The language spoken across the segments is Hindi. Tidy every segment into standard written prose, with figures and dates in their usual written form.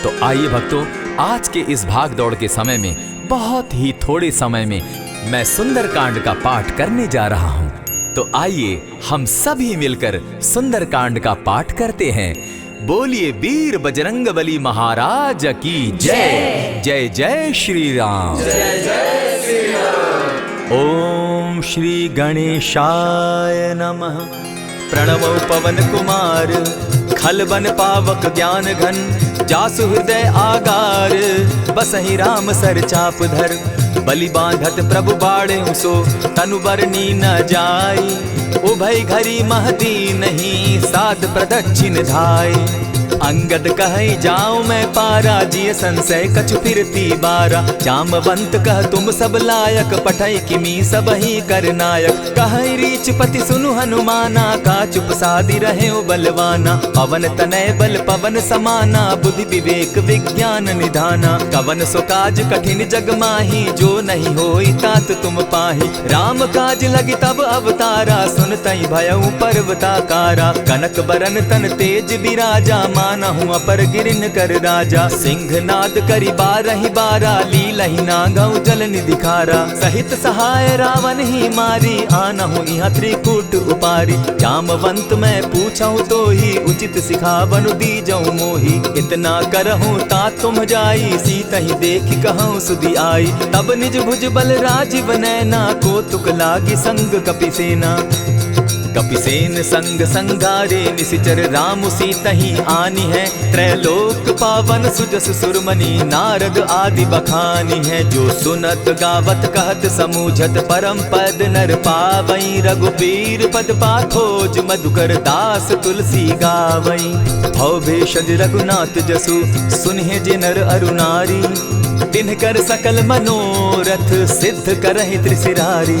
तो आइए भक्तों, आज के इस भाग दौड़ के समय में बहुत ही थोड़े समय में मैं सुंदरकांड का पाठ करने जा रहा हूँ। तो आइए हम सभी मिलकर सुंदरकांड का पाठ करते हैं। बोलिए वीर बजरंगबली महाराज की जय। जय जय श्री राम। जय जय श्री राम। ओम श्री गणेशाय नमः। प्रणवो पवन कुमार, खलबन पावक ज्ञान घन, जासु हृदय आगार, बसहि राम सर चाप धर, बलि बांधत प्रभु बाढ़े सो, तनु बरनी न जाई, उभय घरी महदी नहीं, साध प्रदक्षिण धाई। अंगद कहे जाऊं मैं पारा, जिय संशय कछु फिरती बारा, जामवंत कह तुम सब लायक, पठै किमी सब ही कर नायक। कहे रीच पति सुनु हनुमाना, का चुप सादी रहे बलवाना, पवन तनय बल पवन समाना, बुद्धि विवेक विज्ञान निधाना। कवन सो काज कठिन जग माही, जो नहीं होई तात तुम पाही। राम काज लगी तब अवतारा, सुनतई भयउ पर्वताकारा। कनक बरन तन तेज बिराजा, मानहु अपर गिरिन कर राजा। सिंहनाद करि बारहि बारा, लीलहि नागौ जल निधि खारा। सहित सहाय रावण ही मारी, आनहु इहाँ त्रिकूट उपारी। जामवंत मैं पूछऊं तो ही, उचित सिखावनु दीजऊं मोही। इतना करहूं तात तुम जाई, सीतहि देखि कहूं सुधि आई। तब निज भुज बल राजीव नैना, कौतुक लागी संग कपिसेना। कपिसेन संग संगारे, निशिचर राम सीतहि आनी है। त्रैलोक पावन सुजस सुरमणि, नारद आदि बखानी है। जो सुनत गावत कहत समूझत, परम पद नर पावई। रघुबीर पद पाखोज, मधुकर दास तुलसी गावई। भव भेषज रघुनाथ जसु, सुनहि जे नर अरु नारी। तिनकर सकल मनोरथ, सिद्ध करहि त्रिशिरारी।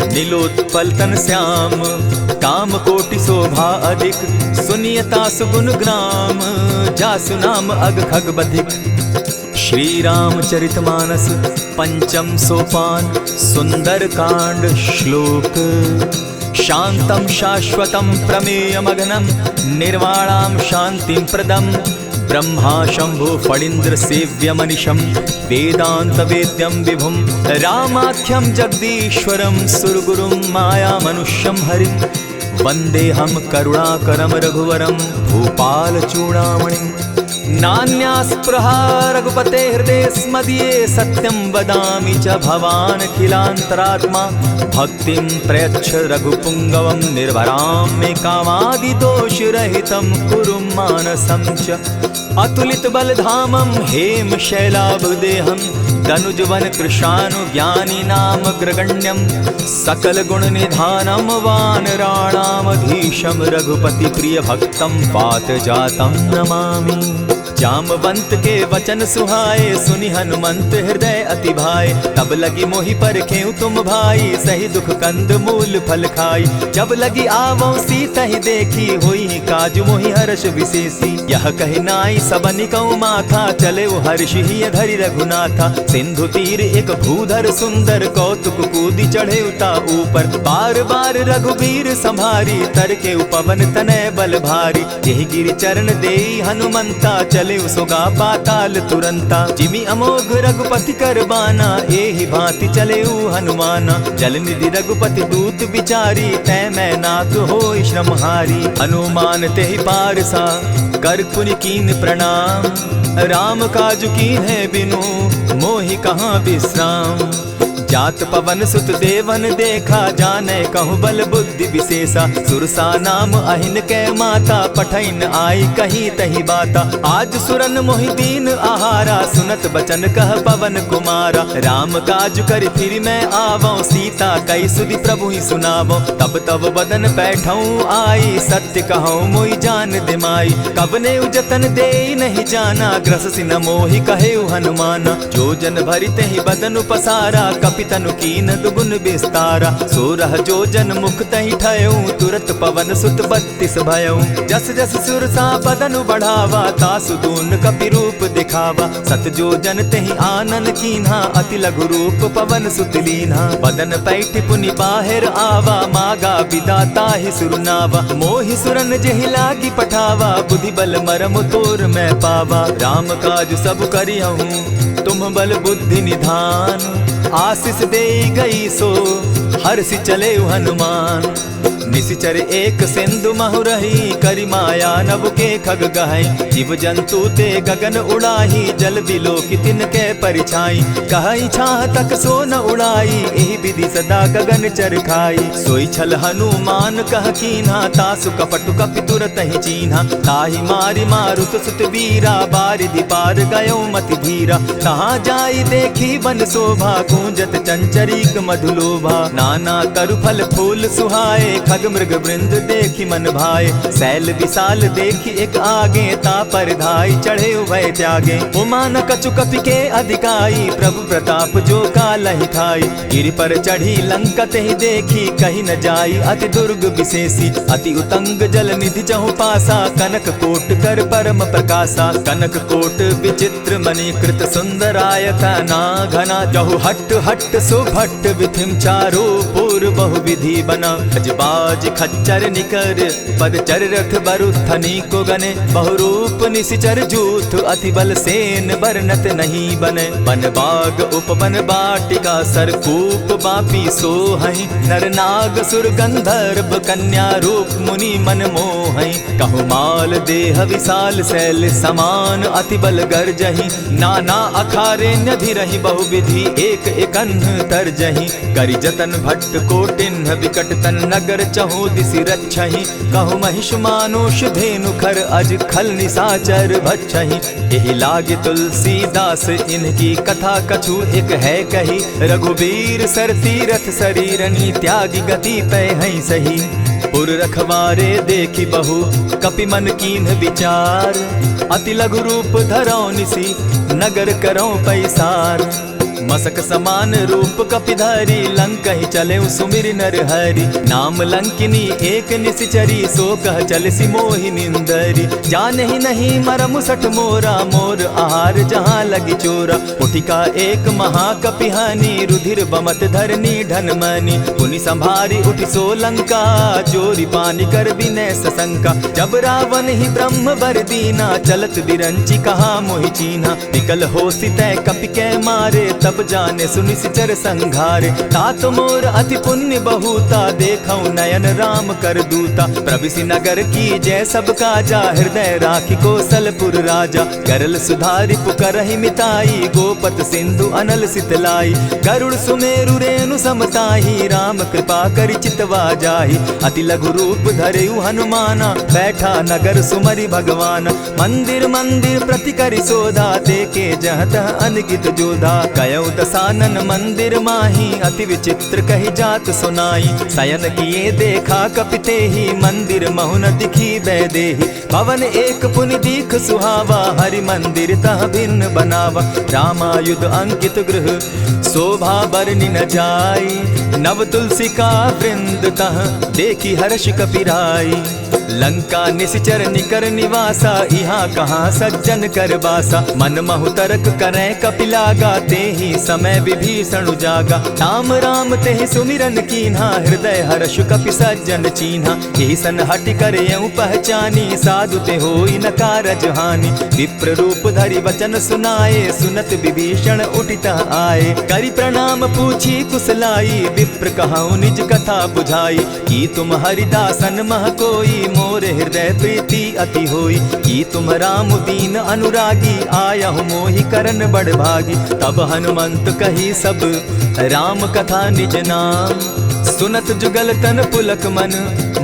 नीलोत्पल तन श्याम, काम कोटि शोभा अधिक। सुनियता सुगुन ग्राम, जासु नाम अग खग बधिक। श्री रामचरित मानस पंचम सोपान, सुंदर कांड श्लोक। शांतम शाश्वतम प्रमेयमघनम, निर्वाणाम शांतिम प्रदम। ब्रह्मा शंभु फणीन्द्र सेव्य मनिशम, वेदांत वेद्यम विभुम। रामाख्यम जगदीश्वरम, सुरगुरुम माया मनुष्यम हरिम। वंदे हम करुणाकरम रघुवरम, भूपाल चूड़ामणिम। नान्यास्पृहा रघुपते हृदय स्मदीये, सत्यं वदामि च भवानखिलान्तरात्मा। भक्तिं प्रयच्छ रघुपुङ्गवं, निर्भरां मे कामादिदोषरहितं, कुरु मानसं च। अतुलित बलधामं हेम शैलाभदेहं, दनुजवन कृशानुज्ञानी नाम ग्रगण्यं। सकल गुण निधानं वानराणामधीशं, रघुपति प्रिय भक्तं पात जातं नमामि। जामवंत के वचन सुहाए, सुनि हनुमंत हृदय अति भाए। तब लगी मोहि परखेउ तुम भाई, सही दुख कंद मूल फल खाई। जब लगी आवो सीतहि देखी, होई काज मोहि हर्ष विशेषी। यह कहि नाई सबनि कौ माथा, चले वो हर्ष ही धरि रघुनाथा। सिंधु तीर एक भूधर सुंदर, कौतुक कूदी चढ़े उता ऊपर। बार बार रघुबीर संभारी, तरके पवन तनय बल भारी। यही गिरि चरण देई हनुमंता, चले सुगा पाताल तुरंता। जिमि अमोघ रघुपति कर बाना, एहि भांति चले हनुमाना। जल निधि रघुपति दूत बिचारी, तै मैं नाथ होई श्रमहारी। हनुमान तेहि पारसा, कर पुनि कीन प्रणाम। राम काज कीन है बिनु, मोहि कहाँ विश्राम। जात पवन सुत देवन देखा, जाने कहूँ बल बुद्धि विशेषा। सुरसा नाम अहिन कै माता, पठैन आई कही तही बाता। आज सुरन मोहि दीन आहारा, सुनत बचन कह पवन कुमारा। राम काज कर फिर मैं आवऊं, सीता कई सुधि प्रभु ही सुनावो। तब तब बदन बैठऊं आई, सत्य कहूँ मोहि जान दिमाई। कबने उजतन दे नहीं जाना, ग्रस सिन मोहि कहे हनुमाना। जो जन भरिते ही बदन पसारा, कपि तनु कीन दुगुन विस्तारा। सोरह जो जन मुख तहि ठयऊ, तुरत पवन सुत 32 भयऊ। जस जस सुरसा बदनु बढ़ावा, तासु दून कपि रूप दिखावा। देखावा। सत जो जन तेहि आनन कीन्हा, अति लघु रूप पवन सुत लीन्हा। बदन पैठ पुनि बाहिर आवा, मागा विदाता ही सुरनावा। मोहि सुरन जेहि लागी पठावा, बुद्धि बल मरम तोर मैं पावा। राम काज सब करिहूँ तुम बल बुद्धि निधान। आशीष दे गई सो हर्षि चले हनुमान। निशिचर एक सिंधु महु रही, करि माया नभ के खग गहई। जीव जंतु ते गगन उड़ाही, जल बिलो की तिनके परिछाई। कहई छाह तक सो न उड़ाई, एहि विधि सदा गगन चर खाई। सोई छल हनुमान कह कीन्हा, तासु कपटु कपि तुरत ही चीन्हा। ताहि मारि मारुत सुत वीरा, बारिधि पार गयो मति धीरा। कहाँ जाई देखी वन शोभा, गूंजत चंचरीक मधुलोभा। नाना तरु फल फूल सुहाए, खग मृग वृंद देखी मन भाए। सैल विशाल देखी एक आगे, तापर धाई चढ़े उभय त्यागे। उमान कछु कपि के अधिकाई, प्रभु प्रताप जो कालहि खाई। गिरि पर चढ़ी लंका तेहि देखी, कही न जाई अति दुर्ग विशेषी। अति उतंग जल निधि चहु पासा, कनक कोट कर परम प्रकाशा। कनक कोट विचित्र मणिकृत सुंदरायता ना घना। जहु हट हट सुभट विधिम चारो पूर्व बहुविधि बना। बाज खच्चर निकर पद चर रथ बरुथनी को गने। बहुरूप निशिचर जूथ अति बल सेन बरनत नहीं बने। बन बाग उपवन बाटिका सरकूप बापी सोहई। नर नाग सुर गंधर्व कन्या रूप मुनि मन मोहई। कहु माल देह विशाल शैल समान, अति बल गर्जही। नाना अखारे नधि रही, बहुविधि एक एकन्ह तरजही। करि जतन भट्ट कोटिन्ह विकट तन नगर चहु दिसि रक्षहि। कहु महिष मानुष धेनु खर, अज खल निशाचर भक्षहि। एहि लागे तुलसीदास इनकी कथा, कछु एक है कही। रघुबीर सर तीरथ शरीरनी, त्यागी गति पै हई सही। पुर रखवारे देखी बहु, कपि मन कीन्ह विचार। अति लघु रूप धरौ निसी, नगर करौ पैसार। मसक समान रूप कपिधारी, लंकहि चले सुमिर नर हरि। नाम लंकिनी एक निशिचरी, सो कह चल सी मोहि निंदरी। जानहि नहीं मरम सठ मोरा, मोर आहार जहाँ लगी चोरा। उठिका एक महाकपिहानी, रुधिर बमत धरनी ढनमनी। पुनि संभारी उठि सो लंका, चोरी पानी कर विनय सशंका। जब रावण ही ब्रह्म बर दीना, चलत बिरंची कहा मोहि चीन्हा। निकल हो सितै कपि कै मारे, तब जाने सुनि सिचर संघारे। तात मोर अति पुण्य बहुता, देखऊं नयन राम कर दूता। प्रविशि नगर की जय सब काजा, हृदय राखी कौशलपुर राजा। करल सुधारि पुकरहि मिताई, गोपत सिंधु अनल सितलाई। गरुड़ सुमेरु रेणु समताही, राम कृपा करि चितवा जाहि। अति लघु रूप धरेउ हनुमाना, बैठा नगर सुमरि भगवान। मंदिर मंदिर प्रति करि सोधा, देखे जहाँ तहाँ अनगित जोधा। कयौ दसानन मंदिर माही, अति विचित्र कही जात सुनाई। शयन किए देखा कपिते ही, मंदिर महु न दिखी बैदेही। भवन एक पुनि दीख सुहावा, हरि मंदिर तह भिन्न बनावा। रामायुध अंकित गृह शोभा बरनि न जाई। नव तुलसी का वृंद तह देखी हर्ष कपिराई। लंका निशिचर निकर निवासा, यहाँ कहाँ सज्जन कर बासा। मन महु तरक करै कपिलागा, तेहि समय विभीषण जागा। राम राम तेहि सुमिरन कीन्हा, हृदय हर्ष कपि सज्जन चीन्हा। एहि सन हटि कर यूं पहचानी, साधु ते होई न कारज हानि। विप्र रूप धरि वचन सुनाए, सुनत विभीषण उठितः आए। करि प्रणाम पूछी कुशलाई, विप्र कहऊँ निज कथा बुझाई। कि तुम हरिदासन मह कोई, मोर हृदय प्रीति अति होई। कि तुम राम दीन अनुरागी, आयहु मोहि करन बड़ भागी। तब हनुमंत कही सब राम कथा निज नाम। सुनत जुगल तन पुलक मन,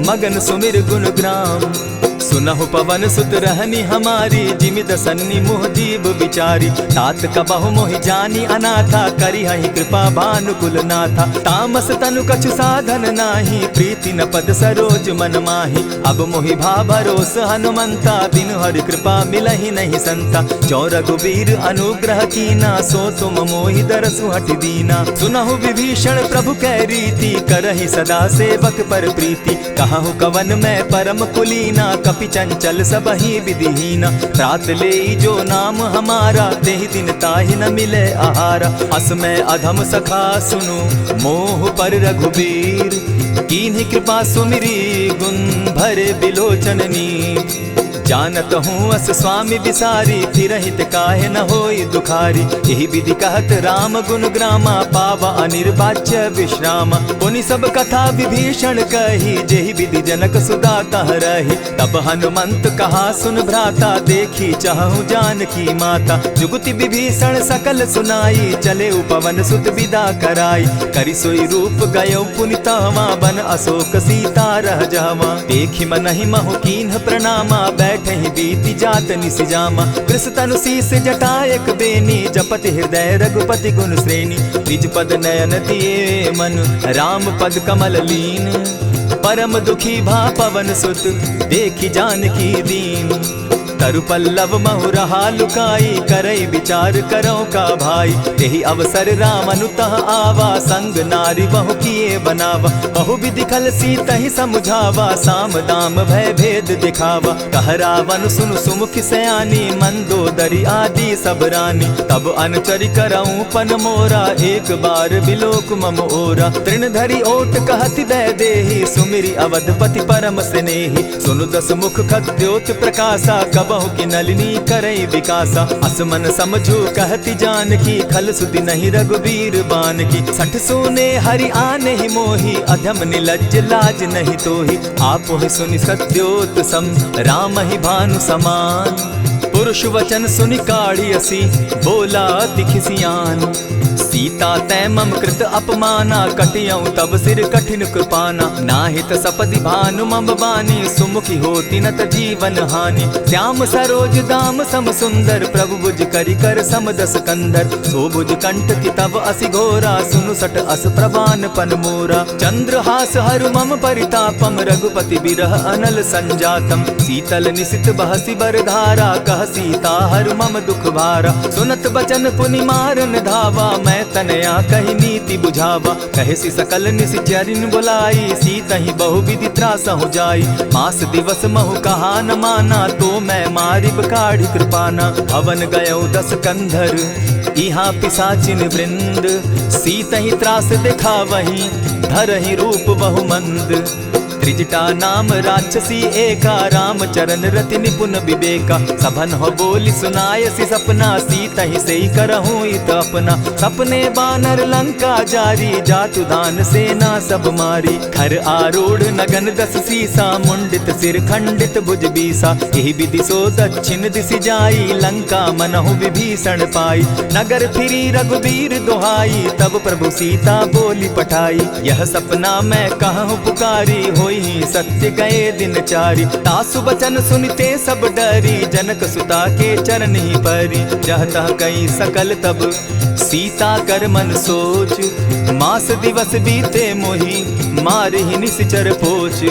मगन सुमिर गुण ग्राम। सुनहु पवन सुत रहनी हमारी, जिमिद सन्नि मुह जीव विचारी। तात कबहु मोहि जानी अनाथा, करी हहि कृपा भानुकुल नाथा। तामस तनु कछु साधन नाही, प्रीति न पद सरोज मन माही। अब मोहि भा भरोस हनुमंता, बिनु हरि कृपा मिलहि नहीं संता। जो रघुबीर अनुग्रह कीना, सो तुम मोहि दरसु हटि दीना। सुनहु विभीषण प्रभु कै रीति, करहि सदा सेवक पर प्रीति। कहहु कवन मैं परम कुलीना, कपि चंचल सबहि विधिहीना। रात ले जो नाम हमारा, तेहि दिन ताहि न मिले आहारा। असमय अधम सखा सुनु, मोह पर रघुबीर। कीन्ही कृपा सुमिरी, गुण भरे बिलोचन नीर। जानत हूँ अस स्वामी विसारी, फिरहित काहे न होई दुखारी। यही विधि कहत राम गुण ग्रामा, पावा अनिर्वाच्य विश्रामा। पुनि सब कथा विभीषण कही, जेहि विधि जनक सुता कह रही। तब हनुमंत कहा सुन भ्राता, देखी चाहूँ जानकी माता। जुगति विभीषण सकल सुनाई, चले पवन सुत विदा कराई। करि सोई रूप गयो पुनि तहवा, बन अशोक सीता रह जावा। देखी मनहि महु कीन्ह प्रणामा, बैठहि बीति जात निसिजामा। कृष तनु शीस जटा एक बेनी, जपति हृदय रघुपति गुण श्रेणी। निज पद नयन दिए मन, राम पद कमल लीन। परम दुखी भा पवन सुत, देखी जानकी दीन। तरु पल्लव महु रहा लुकाई, करई विचार करो का भाई। यही अवसर राम अनुतः आवा, संग नारी बहु किए बनावा। बहु विधि खल सीतहि समझावा, साम दाम भय भेद दिखावा। कह रावण सुन सुमुखि सयानी, मंदोदरी आदि सब रानी। तब अनुचरि करऊं पन मोरा, एक बार बिलोक मम ओरा। तृण धरि ओट कहति दय देहि, सुमिरि अवधपति परम स्नेही। सुनु दस मुख खद्योत प्रकाशा, बहु की नलिनी करई विकासा। असमन समझो कहती जानकी, खल सुति नहीं रघुबीर बान की। सठ सोने हरि आने ही मोही, अधम निलज्ज लाज नहीं तोही। आप ही सुनि सत्योत सम, राम ही भानु समान। पुरुष वचन सुनि काढ़ियसी, बोला अति खिसियान। सीता तै मम कृत अपमाना, कटियऊं तब सिर कठिन कृपाना। नाहित सपदि भानु मम बानी, सुमुखी होती नत जीवन हानि। श्याम सरोज दाम सम सुंदर, प्रभु भुज करि कर सम दस कंधर। सो भुज कंठ की तब असि घोरा, सुनु सट अस प्रवान पन मोरा। चंद्रहास हरु मम परितापम, रघुपति बिरह अनल संजातम। शीतल निशित बहसी बरधारा, कह सीता हरु मम दुख भारा। सुनत बचन पुनि मारन धावा, मैं तनया कही नीति बुझावा। कहसी सकल निश्चरिन बुलाई, सीतहि बहु विधि त्रास हो जाई। मास दिवस महु कहा न माना, तो मैं मारिब काढ़ी कृपाना। भवन गयो दस कंधर, इहाँ पिशाचिन वृंद। सीतहि त्रास दिखावहि, धरहि रूप बहु मंद। त्रिजटा नाम राक्षसी एका, राम चरण रति निपुण विवेका। सभन हो बोली सुनायसी सपना, सीतहि सेई करहूँ इत अपना। सपने बानर लंका जारी, जातु दान सेना सब मारी। खर आरूढ़ नगन दस सीसा, मुंडित सिर खंडित भुज बीसा। यही विधि सो दक्षिण दिशि जाई, लंका मनहु विभीषण पाई। नगर फिरी रघुबीर दुहाई, तब प्रभु सीता बोली पठाई। यह सपना मैं कहूँ पुकारी, होई सत्य गए दिन चारी। तासु बचन सुनते सब डरी, जनक सुता के चरण ही परी। जहतः कई सकल तब सीता कर मन सोच, मास दिवस बीते मोही, मारहि निश्चर पोच।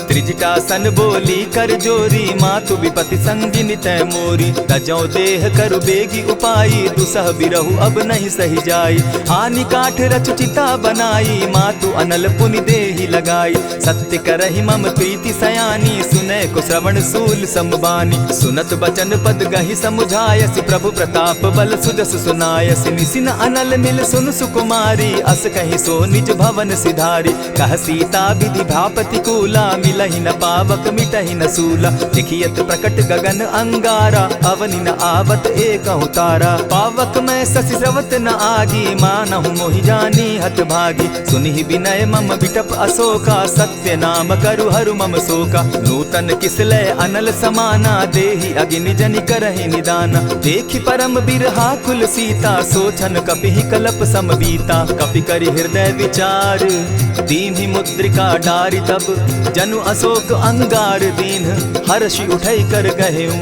त्रिजटा सन बोली कर जोरी, मातु विपति संगिनी तै मोरी। तजौ देह करु बेगी उपाई, दुसह बिरहु अब नहीं सही जाई। हानि काठ रचु चिता बनाई, मातु अनल पुनि देहि लगाई। सत्य करहि मम प्रीति सयानी, सुनै को श्रवण सूल समबानी। सुनत बचन पद गहि समुझायसि, प्रभु प्रताप बल सुजस सुनायसि। निसिन अनल मिल सुन सुकुमारी, अस कहि सो निज भवन सिधारी। कह सीता विधि भापति कूला, मिलहि न पावक मिटहि न सूला। देखियत प्रकट गगन अंगारा, अवनि न आवत एकहु तारा। पावक मैं शशि स्रवत न आगी, मानहु मोहि जानी हत भागी। सुनिहि विनय मम विटप अशोका, सत्य नाम करु हरु मम शोका। नूतन किसलय अनल समाना, देहि अगिनि जनि करहि निदाना। देखि परम बिरहा कुल सीता, सोचन कपिहि कलप सम बीता। कपि करि हृदय विचार, दीन्हि मुद्रिका डारि। तब जनु अशोक अंगार दीन, हर्षि उठै कर गहेऊ।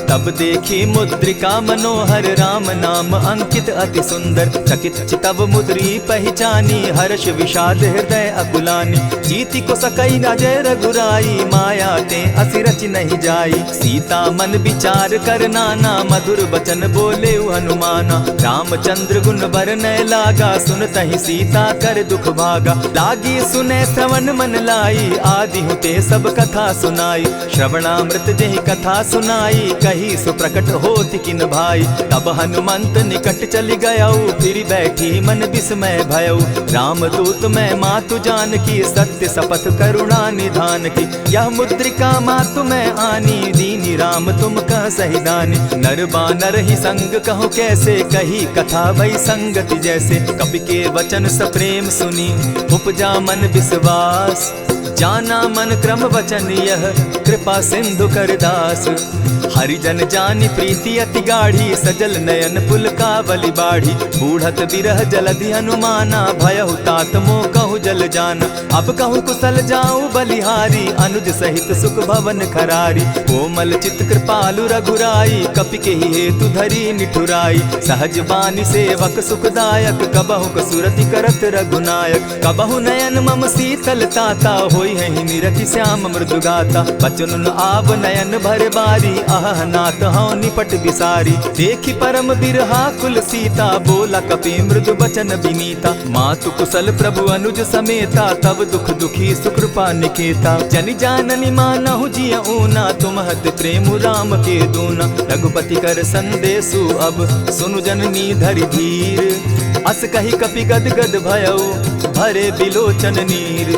तब देखी मुद्रिका मनोहर राम नाम अंकित अति सुंदर। चकित चितव मुद्री पहचानी हर्ष विषाद हृदय अकुलानी। जीति को सकई न जय रघुराई माया ते असिरच नहीं जाई। सीता मन विचार कर नाना मधुर बचन बोले हनुमाना। रामचंद्र गुण बरनय लागा सुनतहि सीता कर दुख भागा। लागी सुने श्रवण मन लाई आदि हुते सब कथा सुनाई। श्रवणामृत जेहि कथा सुनाई कही सो प्रकट होति किन भाई। तब हनुमंत निकट चली गयऊ फिर बैठी मन विस्मय भयऊ। रामदूत मैं मातु जान की सत्य शपथ करुणा निधान की। यह मुद्रिका मातु मैं आनी दीनी राम तुम कह सही दानी। नर बानर ही संग कहूँ कैसे कही कथा भई संगति जैसे। कपि के वचन सप्रेम सुनी उपजा मन विश्वास। जाना मन क्रम वचन यह कृपा सिंधु कर दास। हरिजन जानी प्रीति अति गाढ़ी सजल नयन पुलकावली बाढ़ी। बूढ़त बिरह जलधि हनुमाना भयहु तात मोह कहु जल जाना। अब कहु कुशल जाऊं बलिहारी अनुज सहित सुख भवन खरारी। कोमल चित कृपालु रघुराई कपि के हेतु धरी निठुराई। सहज बानी सेवक सुखदायक कबहु कसुरति करत रघुनायक। कबहु नयन मम शीतल ताता होई है निरखि श्याम मृदु गाता। बचन आव नयन भर बारी अह नाथ हौ निपट विसारी। देखी परम बिरहा कुल सीता बोला कपि मृदु बचन विनीता। मातु कुशल प्रभु अनुज समेता तब दुख दुखी सुकृपा निकेता। जनि जाननी मानहु जिय ऊना तुम्हत प्रेम राम के दूना। रघुपति कर संदेशु अब सुनु जननी धरि धीर। अस कही कपि गद गद भयऊ भरे बिलोचन नीर।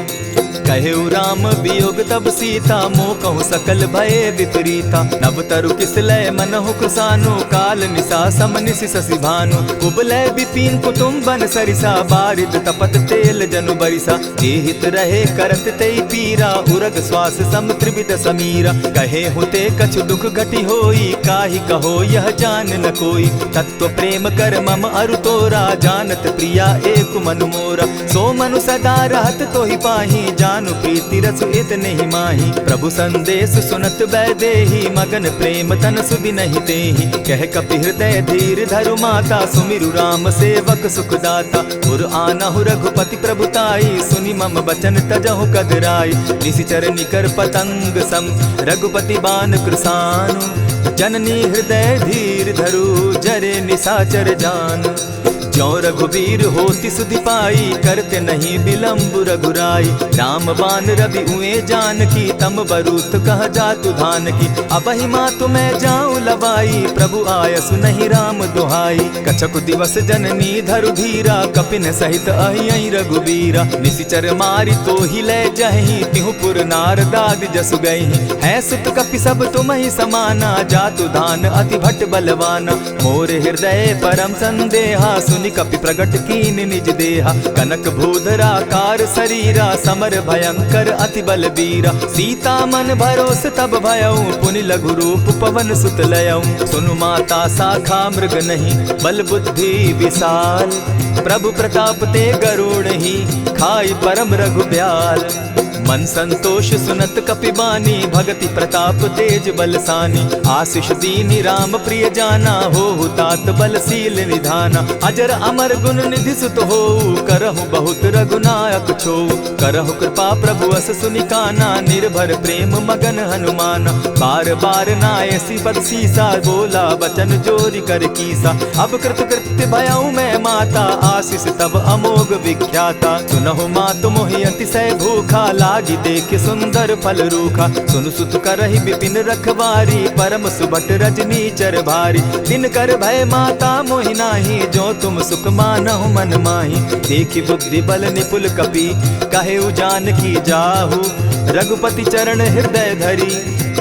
कहेउ राम वियोग तब सीता मोह कहूँ सकल भये विपरीता। नव तरु किसलय मनहु कुसानु काल निशा समनिशि शशि भानु। कुबलय विपिन कुटुम्बन सरिसा बारिद तपत तेल जनु बरिसा। जेहित रहे करत तेई पीरा उरग श्वास सम त्रिविध समीरा। कहे हुते कछु दुख घटी होई काहि कहो यह जान न कोई। तत्व प्रेम कर मम अरु तोरा जानत प्रिया एक मनु मोरा। सो मनु सदा रहत तोहि पाही जानु प्रीति रसु इतने ही माही। प्रभु संदेश सुनत बैदेही मगन प्रेम तन सुधि नहीं तेहि। कह कपि हृदय धीर धरु माता सुमिरु राम सेवक सुखदाता। उर आनहु रघुपति प्रभुताई सुनि मम बचन तजहु कदराई। निशिचर निकर पतंग सम रघुपति बान कृसानु। जननी हृदय धीर धरु जरे निशाचर जान। ज्यों रघुबीर होति सुधि पाई करते नहीं विलम्ब रघुराई। राम बान रवि उए जान की तम बरूथ कह जातु धान की। अबहि मातु मैं जाऊं लवाई प्रभु आयसु नहीं राम दुहाई। कछक दिवस जननी धरु धीरा कपिन सहित अहि रघुबीरा। निशिचर मारी तो ही ले जहि तिहु पुर नार दाद जसु गई। है सुत कपि सब तुम ही समाना जातु धान अति भट बलवाना। मोर हृदय परम संदेहा सुनि कपि प्रगट कीन निज देहा। कनक भूधरा कार शरीरा समर भयंकर अति बलबीरा। सीता मन भरोस तब भयऊ पुनि लघु रूप पवन सुत लयऊ। सुनु माता शाखा मृग नहीं बल बुद्धि विशाल। प्रभु प्रताप ते गरुड़ ही खाई परम रघुब्याल। मन संतोष सुनत कपि बानी भगति प्रताप तेज बलसानी। आशीष दीनी राम प्रिय जाना हो तात बलशील निधाना। अजर अमर गुण निधि सुत हो करहु बहुत रघुनायक छो। करहु कृपा प्रभु अस सुनिकाना निर्भर प्रेम मगन हनुमाना। बार बार नायसी पद सीसा बोला बचन जोरी कर कीसा। अब कृत कृत्य भयऊ मैं माता आशीष तब अमोघ विख्याता। सुनहु मातु मोहि अतिशय भूखा लागी देख सुंदर फल रूखा। सुनु सुत करहि विपिन रखवारी परम सुबट रजनी चर भारी। दिन कर भय माता मोहि नाही जो तुम सुख मानहु मन माही। देखी बुद्धि बल निपुल कपि कहे जान की जाहु। रघुपति चरण हृदय धरी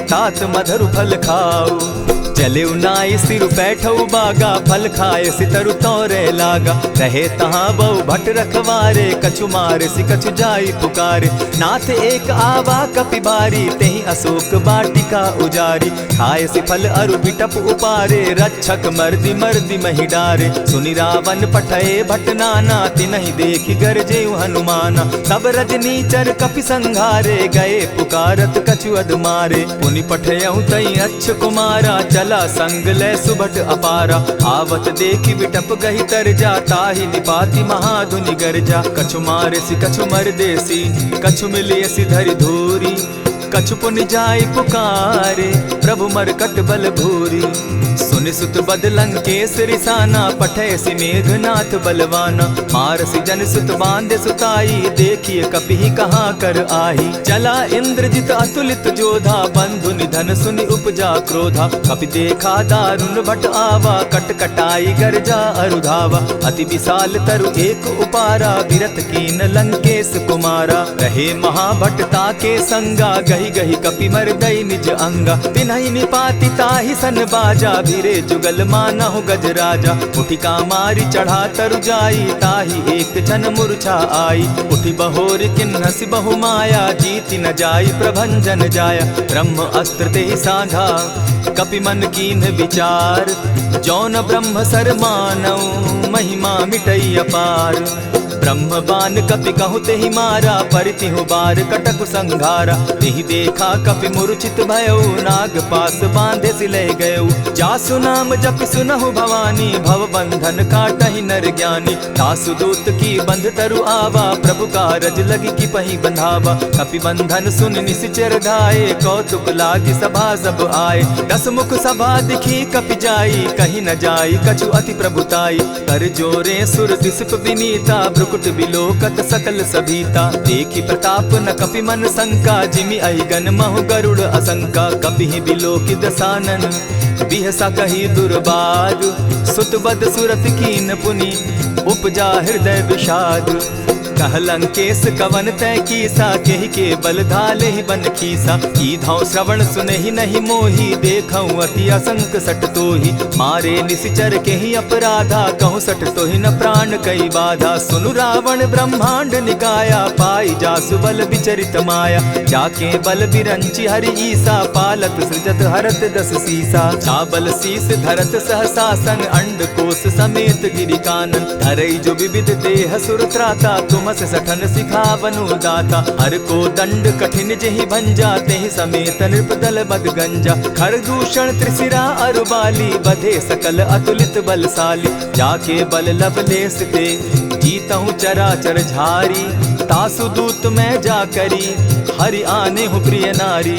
तात मधुर फल खाऊ। चले नाई सिर बैठऊ बागा फल खाए सितरु तोरे लागा। रहे तहाँ बहु भट रखवारे कछु मार सि कछु जाई पुकारे। नाथ एक आवा कपि बारी तेहि अशोक बाटिका उजारी। खाए सि फल अरु बिटप उपारे रक्षक मर्दि मर्दि महि डारे। सुनि रावण पठये भट नाना तिनहि देखि गरजे हनुमाना। तब रजनी चर कपि संघारे गए पुकारत कछु अध मारे। पुनि पठयऊ तई अच्छ कुमारा चल चला संग ले सुभट अपारा। आवत देखी बिटप गही तर जा, ताहि निपाति महाधुनि गर्जा। कछु मारेसी कछु मर देसी, कछु मिलियसी धरि धूरी। कछु पुनि जाय पुकारे, प्रभु मरकट बल भूरी। सुनि सुत बद लंकेश रिसाना, पठैसी मेघनाथ बलवाना। मारसी जन सुत बांधे सुताई, देखिए कपि कहाँ कर आही। चला इंद्रजित अतुलित जोधा, बंधु निधन सुनि उपजा क्रोधा। कपि देखा दारुण भट आवा, कट कटाई गर्जा अरुधावा। अति विशाल तरु एक उपारा, विरत कीन लंकेश कुमारा। रहे महाभटता के संगा, गही गही कपि मर्दई निज अंगा। तिन्हि निपाति ताहि सन बाजा, भीरे जुगल मानहु गजराजा। उठि कामारी चढ़ा तरु जाई, ताहि एक जन मूर्छा आई। उठि बहोर किन्हसि बहु माया, जीति न जाई प्रभंजन जाया। ब्रह्म अस्त्र ते साधा, कपि मन कीन विचार। जौन ब्रह्म सर मानौ, महिमा मिटई अपार। ब्रह्म बान कपि कहु तेहि मारा, परितिहु बार कटक संघारा। तेहि देखा कपि मूर्छित भयउ, नाग पास बांधे सिले गयउ। जासु नाम जपि सुनहु भवानी, भव बंधन काटहि नर ज्ञानी। तासु दूत की बंध तरु आवा, प्रभु कारज लगी की पही बंधावा। कपि बंधन सुन निसिचर धाये, कौतुक लागी सभा सब आए। दस मुख सभा दिखी कपि जाई, कहीं न जाई कछु अति प्रभुताई। कर जोरे सुर दिसप विनीता, भ्रुकुट बिलोकत सकल सभीता। देखी प्रताप न कपि मन शंका, जिमि अहिगन महु गरुड़ असंका। कपि बिलोकि दसानन, बिहसा कही दुर्बाद। सुत बद सुरत कीन पुनि, उपजा हृदय विषाद। कह लंकेश कवन तै कीसा, केहि के बल धाले ही बन खीसा। की धौ श्रवण सुने ही नहीं मोही, देखऊं अति असंक सट तोही। मारे निसिचर केहि अपराधा, कहूँ सट तोहि न प्राण कई बाधा। सुनु रावण ब्रह्मांड निकाया, पाई जासु बल विचरित माया। जाके बल बिरंची हरि ईसा, पालत सृजत हरत दस सीसा। चाबल शीस धरत सहसासन, अंड कोश समेत गिरि कानन। धरई जो विविध देह सुर त्राता, तुम से सठन सिखावनु दाता। हर को दंड कठिन जेहि भंजा, तेहि समेत नृपदल बद गंजा। खर दूषण त्रिशिरा अरुबाली, बधे सकल अतुलित बलशाली। जाके बल लवलेस ते, जीतहु चराचर झारी। तासु दूत मैं जाकरी, हरि आने हूँ प्रिय नारी।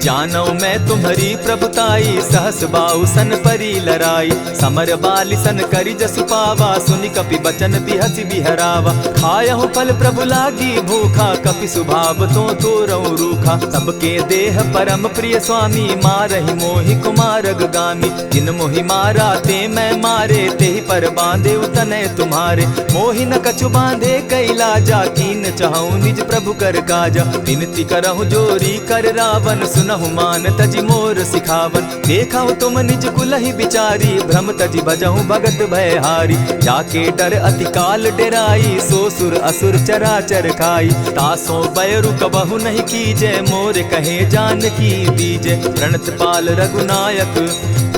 जानौ मैं तुम्हारी प्रभुताई, सहस बाहु सन परी लराई। समर बाली सन करी जसु पावा, सुनि कपि बचन बिहसि बिहरावा। खायहु फल प्रभु लागी भूखा, कपि सुभाव तो तोरऊ रूखा। सबके देह परम प्रिय स्वामी, मारहि मोहि कुमारग गामी। जिन मोहि मारा ते मैं मारे, तेहि पर बांधे उतने तुम्हारे। मोहि न कछु बांधे कैलाजा, कीन चाहूं निज प्रभु कर काजा। विनती करहु जोरी कर रावण, सुनहु मान तजि मोर सिखावन। देखहु तुम निज कुलहि बिचारी, भ्रम तजि भजहु भगत भयहारी। जाके डर अति काल डेराई, सो सुर असुर चराचर खाई। तासो बैरु कबहु नहीं कीजे, मोर कहे जानकी दीजे। प्रणत पाल रघुनायक,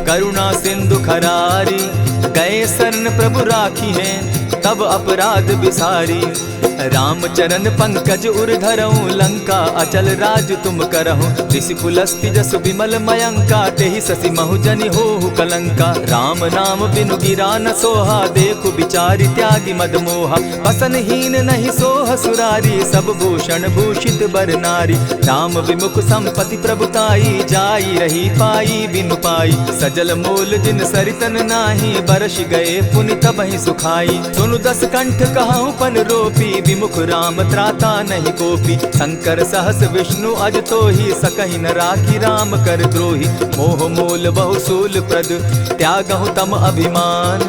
करुणा सिंधु खरारी। गए शरण प्रभु राखी हैं, तब अपराध बिसारी। राम चरण पंकज उर धरऊं, लंका अचल राज तुम करहूं। ऋषि पुलस्ति जसु विमल मयंका, तेहि ससि महु जनि होहु कलंका। राम नाम बिनु गिरा न सोहा, देखु बिचारी त्यागी मद मोहा। बसनहीन नहीं सोह सुरारी, सब भूषण भूषित बर नारी। राम विमुख संपति प्रभुताई, जाई रही पाई बिनु पाई। सजल मोल जिन सरितन नाही, बरस गए पुनि तबहि सुखाई। सुनु दस कंठ कहूँ पन रोपी, विमुख राम त्राता नहीं कोपी। शंकर सहस विष्णु अज तोहि, सकहि न राखी राम कर द्रोही। मोह मूल बहु सूल प्रद, त्यागहु तम अभिमान।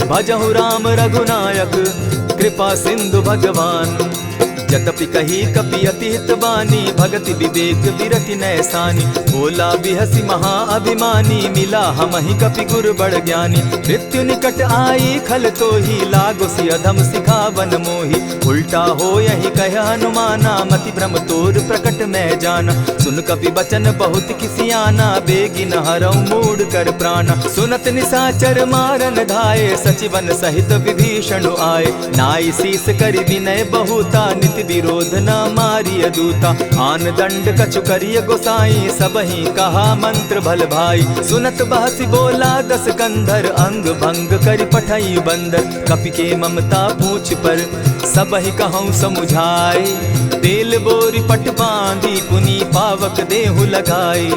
भजहु राम रघुनायक, कृपा सिंधु भगवान। जतपि कही कपि अति हित बानी, भगति विवेक विरति नैसानी। बोला बिहसी महा अभिमानी, मिला हमहि कपि गुर बड़ ज्ञानी। मृत्यु निकट आई खल तोहि, लागो सि अधम सिखावन मोहि। उल्टा हो यही कह हनुमाना, मति भ्रम तोर प्रकट मैं जाना। सुन कपि बचन बहुत किसियाना, बेगी न हरऊ मूढ़ कर प्राणा। सुनत निसाचर मारन धाये, सचिवन सहित विभीषण आए। नाई शीस करि विनय बहुता, नित सहित विरोध न मारिय दूता। आन दंड कछु करिय गोसाई, सबहि कहा मंत्र भल भाई। सुनत बहसी बोला दस कंधर, अंग भंग करि पठई बंदर। कपि के ममता पूछ पर, सबहि कहूँ समुझाए। तेल बोरी पट बांधी, पुनि पावक देहु लगाई।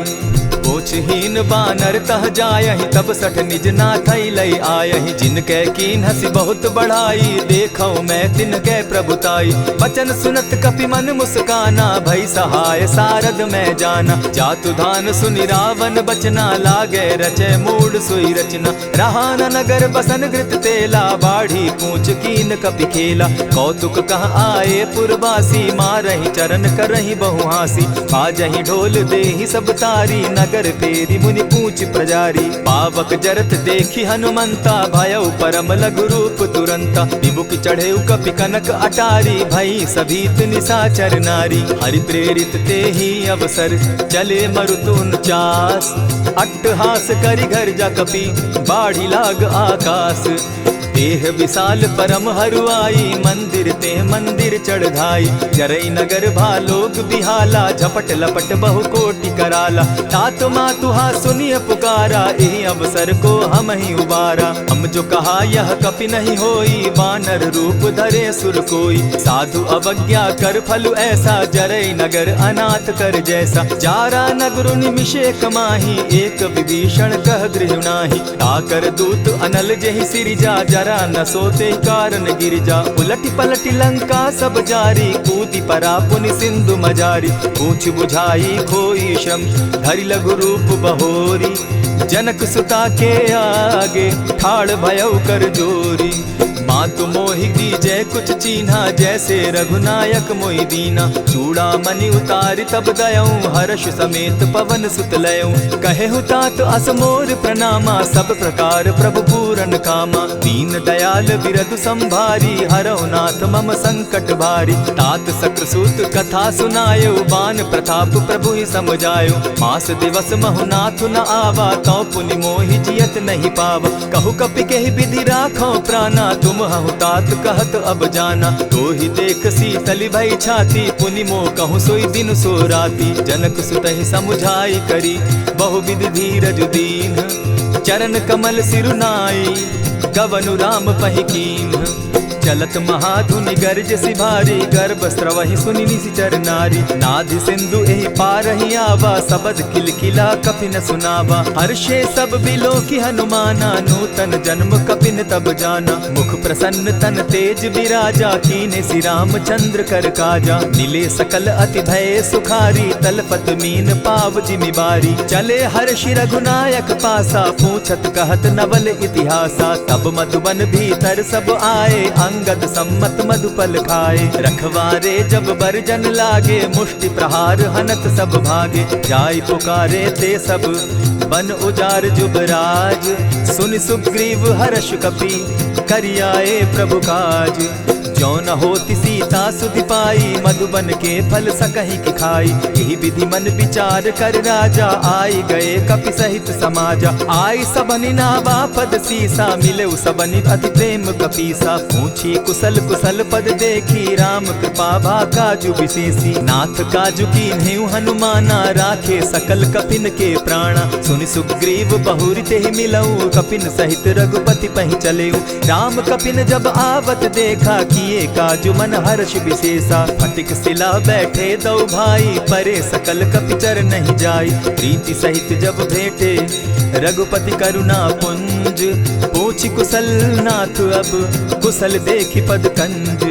पूछहीन बानर तह जायहि, तब सठ निज नाथई लई आयहि। जिनके कीन हसी बहुत बढ़ाई, देखौ मैं तिनके प्रभुताई। बचन सुनत कपि मन मुस्काना, भई सहाय सारद मैं जाना। जातु धान सुनि रावण बचना, लागे रचे मूड सोई रचना। रहा न नगर बसन घृत तेला, बाढ़ी पूछ कीन कपि खेला। कौतुक कह आए पुरवासी, मारहि चरण करहि बहु हासी। बाजहि ढोल देहि सब तारी, नगर फेरी मुनि पूछ प्रजारी। पावक जरत देखी हनुमंता, भयउ परम लघु रूप तुरंता। विमुख चढ़े कपि कनक अटारी, भई सभीत निशाचर नारी। हरि प्रेरित ते ही अवसर, चले मरुतुन चास। अट्टहास करि घर जा कपि, बाढ़ी लाग आकाश। देह विशाल परम हरुआई, मंदिर ते मंदिर चढ़ाई। जरई नगर भालोग बिहाला, झपट लपट बहु कोटि कराला। तात मातुहा सुनिय पुकारा, एहि अवसर को हम ही उबारा। हम जो कहा यह कपि नहीं होई, वानर रूप धरे सुर कोई। साधु अवज्ञा कर फल ऐसा, जरई नगर अनाथ कर जैसा। जारा नगर निमिषे कमाही, एक विभीषण कह गृह नाही। ताकर दूत अनल जहि सिरिजा, जरा न सोते कारण गिरजा। उलटी पलटी लंका सब जारी, कूदी परा पुनि सिंधु मजारी। पूछ बुझाई खोई श्रम, धरि लघु रूप बहोरी। जनक सुता के आगे, ठाड़ भयउ कर जोरी। मातु मोहि दीजै कुछ चीन्हा, जैसे रघुनायक मोहि दीना। चूड़ा मणि उतारि तब दयऊं, हर्ष समेत पवन सुत लयऊं। कहे तात असमोर प्रणामा, सब प्रकार प्रभु पूरन कामा। दीन दयाल बिरधु संभारी, हरौ नाथ मम संकट भारी। तात सक्रसूत कथा सुनायो, बान प्रताप प्रभु ही समझायो। मास दिवस महु नाथ न आवा, तौ पुनि मोहि जियत नहीं पावा। कहु कपि केहि विधि राखो प्राणा, तुम हूँ तात कहत अब जाना। तो ही देख शीतल भई छाती, पुनि मो कहूँ सोई दिन सो राती। जनक सुतहि समुझाई करी, बहु विधि धीरज दीन। चरण कमल सिरुनाई, गवनु राम पहि कीन। चलत महाधुनि गर्ज सिभारी, गर्भ स्रवहि सुनि निशिचर नारी। नाधि सिंधु एहि पारहि आवा, सबद खिलखिला कपि न सुनावा। हर्षे सब बिलो की हनुमाना, नूतन जन्म कपिन तब जाना। मुख प्रसन्न तन तेज विराजा, कीने श्री रामचंद्र कर काजा। मिले सकल अति भय सुखारी, तलपत मीन पाव जिमि बारी। चले हर्षि रघुनायक पासा, पूछत कहत नवल इतिहासा। तब मधुबन भीतर सब आए, अंगद सम्मत मधुपल खाए। रखवारे जब बरजन लागे, मुष्टि प्रहार हनत सब भागे। जाय पुकारे ते सब, बन उजार जुबराज। सुन सुग्रीव हर्ष कपि, करियाए प्रभु काज। जो न होती सीता सुधि पाई, मधुबन के फल सकहि की खाई। यही विधि मन विचार कर राजा, आई गए कपि सहित समाजा। आई सबनि नावा पद सीसा, मिले सबनि अति प्रेम कपीसा। पूछी कुशल कुशल पद देखी, राम कृपा भा काजु विशेषी। नाथ काजु कीन्हेउ हनुमाना, राखे सकल कपिन के प्राणा। सुनि सुग्रीव बहुरि तेहि मिलऊ, कपिन सहित रघुपति पहि चलेऊ। राम कपिन जब आवत देखा, किए काजु मन हर्ष विशेषा। फटिक सिला बैठे दो भाई, परे सकल कपिचर नहीं जाई। प्रीति सहित जब भेटे, रघुपति करुणा पुंज। पूछि कुशल नाथ अब, कुशल देखि पद कंज।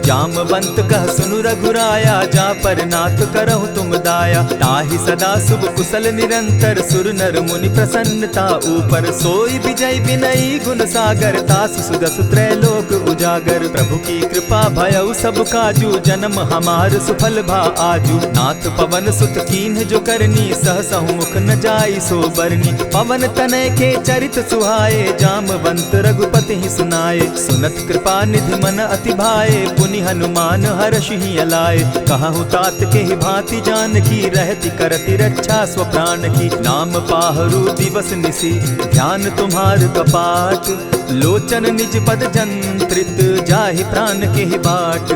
जामवंत कह सुनु रघुराया, जा पर नाथ करहु तुम दाया। ताहि सदा शुभ कुशल निरंतर, सुर नर मुनि प्रसन्नता ऊपर। सोई विजय विनयी गुण सागर, तास सुदस त्रैलोक उजागर। प्रभु की कृपा भयउ सब काजू, जन्म हमार सुफल भा आजू। नाथ पवन सुत कीन्ह जो करनी, सहसहु मुख न जाई सो बरनी। पवन तनय के चरित सुहाए, जामवंत रघुपति ही सुनाए। सुनत कृपा निधि मन अति भाए, पुनि हनुमान हर्ष ही अलाए। कहूँ तात के ही भांति जान की, रहती करती रक्षा स्व प्राण की। नाम पाहरु दिवस निसी, ध्यान तुम्हार कपाट। लोचन निज पद जंत्रित, जाहि प्राण के ही बाट।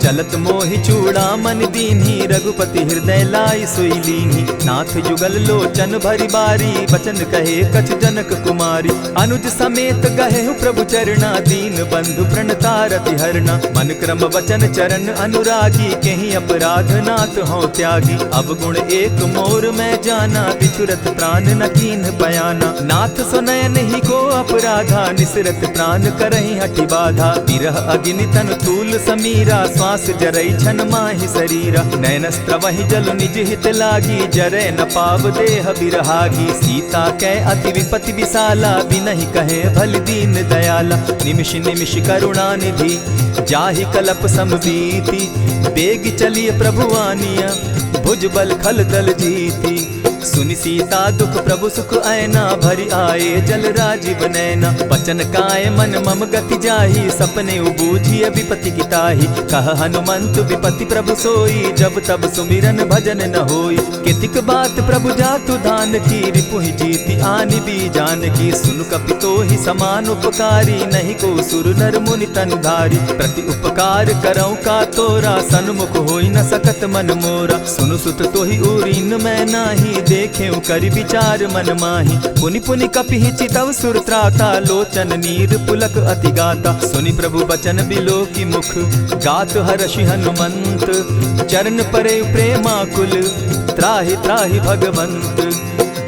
चलत मोहि चूड़ामन दीन्ही, रघुपति हृदय लाई सोई लीन्ही। नाथ जुगल लोचन भरी बारी, बचन कहे कछ जनक कुमारी। अनुज समेत गहे प्रभु चरणा, दीन बंधु प्रणतारति हरना। मन क्रम वचन चरण अनुरागी, कहीं अपराध नाथ हो त्यागी। अब गुण एक मोर में जाना, बिछुरत प्राण न कीन्ह बयाना। नाथ सुनयन ही को अपराधा, निसरत प्राण करहि हठि बाधा। विरह अग्नि तन तूल समीरा, श्वास जरई छन माहि शरीरा। नयनस्त्र वही जल निज हित लागी, जरै न पाव देह बिरहागी। सीता कै अति विपति विशाला, बिनहि कहे भल दीन दयाला। निमिष निमिष करुणा निधि, जाहि कलप समबीति। बेग चलिए प्रभु आनिया, भुजबल खल दल जीती। सुनि सीता दुख प्रभु सुख ऐना, भरि आए जल राजीव नैना। बचन काय मन मम गति जाहि, सपने बूझिय विपति की ताहि। कह हनुमंत विपति प्रभु सोई, जब तब सुमिरन भजन न होई। कितिक बात प्रभु जातु दान की, रिपुहि जीति आनि भी जान की। सुन कपि तोहि समान उपकारी, नहीं को सुर नर मुनि तन धारी। प्रति उपकार करौ का तोरा, सन्मुख होई न सकत मन मोरा। सुनु सुत तोहि उरीन मैं नाही, देखे करि विचार मन माही। पुनि पुनि कपि चितव सुर त्राता, लोचन नीर पुलक अति गाता। सुनि प्रभु बचन बिलो की मुख, गात हर्षि हनुमंत। चरण परे प्रेमाकुल, त्राहि त्राहि भगवंत।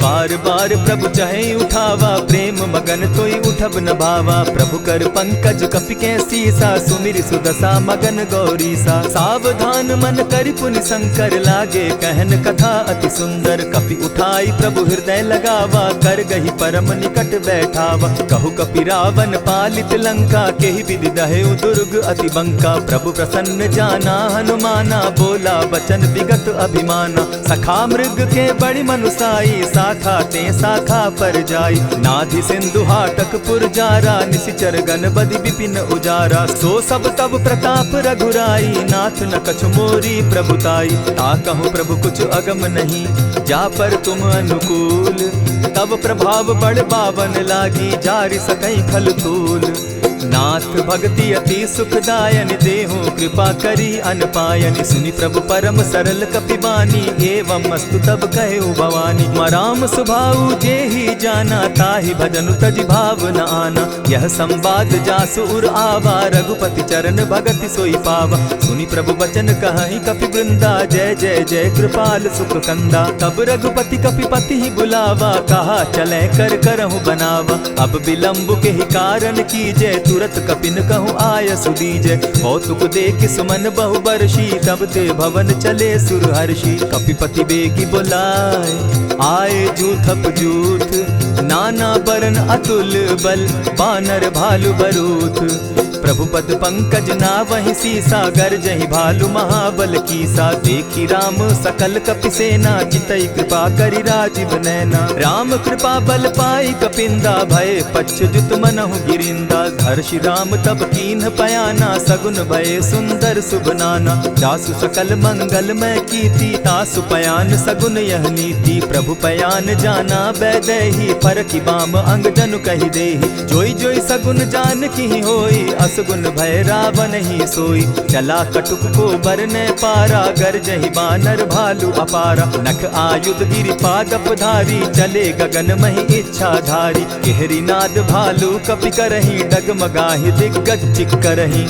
बार बार प्रभु चहे उठावा, प्रेम मगन तोई उठब न भावा। प्रभु कर पंकज कपि के सीसा, सुमिर सुदशा मगन गौरीसा। सावधान मन करि पुनि शंकर, लागे कहन कथा अति सुंदर। कपि उठाई प्रभु हृदय लगावा, कर गही परम निकट बैठावा। कहु कपि रावण पालित लंका, केहि विधि दहेउ दुर्ग अति बंका। प्रभु प्रसन्न जाना हनुमाना, बोला बचन विगत अभिमाना। सखा मृग के बड़ी मनुसाई, शाखा ते शाखा पर जाई। नाधि सिंधु हाटक पुर जारा, निशिचर गण बदि विपिन उजारा। सो सब तब प्रताप रघुराई, नाथ न कछु मोरी प्रभुताई। ताकहु प्रभु कुछ अगम नहीं, जा पर तुम अनुकूल। तब प्रभाव बड़ बावन लागी, जारि सकई खल तूल। नाथ भक्ति अति सुखदायन, देहु कृपा करी अनपायनि। सुनि प्रभु परम सरल कपिबानी, एवं मस्तु तब कहे भवानी। मराम सुभाऊ जेहि जाना, ताहि भजनु तजि भाव न आना। यह संवाद जासु उर आवा, रघुपति चरण भगति सोई पावा। सुनि प्रभु बचन कहि कपि वृंदा, जय जय जय कृपाल सुख कंदा। तब रघुपति कपिपति ही बुलावा, कहा चले कर करहु बनावा। अब विलंब के ही कारण कीजय, तुरत कपिन कहूँ आय सुदीजय। कौतुक देख सुमन बहु बरसी, तब ते भवन चले सुर हर्षि। कपिपति बेगी बुलाए, आए जूथप जूथ। नाना बरन अतुल बल, बानर भालु बरूथ। प्रभु पद पंकज ना वही सीसा, गर्जहि भालु महाबल कीसा। देखी राम सकल कपि सेना, चितई कृपा करि राजीव नैना। राम कृपा बल पाई कपिंदा, भय पच्युत मनहु गिरिंदा। हर्षि राम तब कीन्ह पयाना, सगुन भय सुंदर शुभ नाना। जासु सकल मंगल मैं कीति, तासु पयान सगुन यह नीति। प्रभु पयान जाना बैदेही, फरकि बाम अंग जनु कहि देहि। जोई जोई सगुन जान की होई, असगुन भय रावण ही सोई। चला कटुक को बरने पारा, गर्जहि बानर भालु अपारा। नख आयुध गिरि पादप धारी, चले गगन महि इच्छा धारी। केहरी नाद भालु कपि करहि, डगमगाहि दिग्गज चिक्करहि।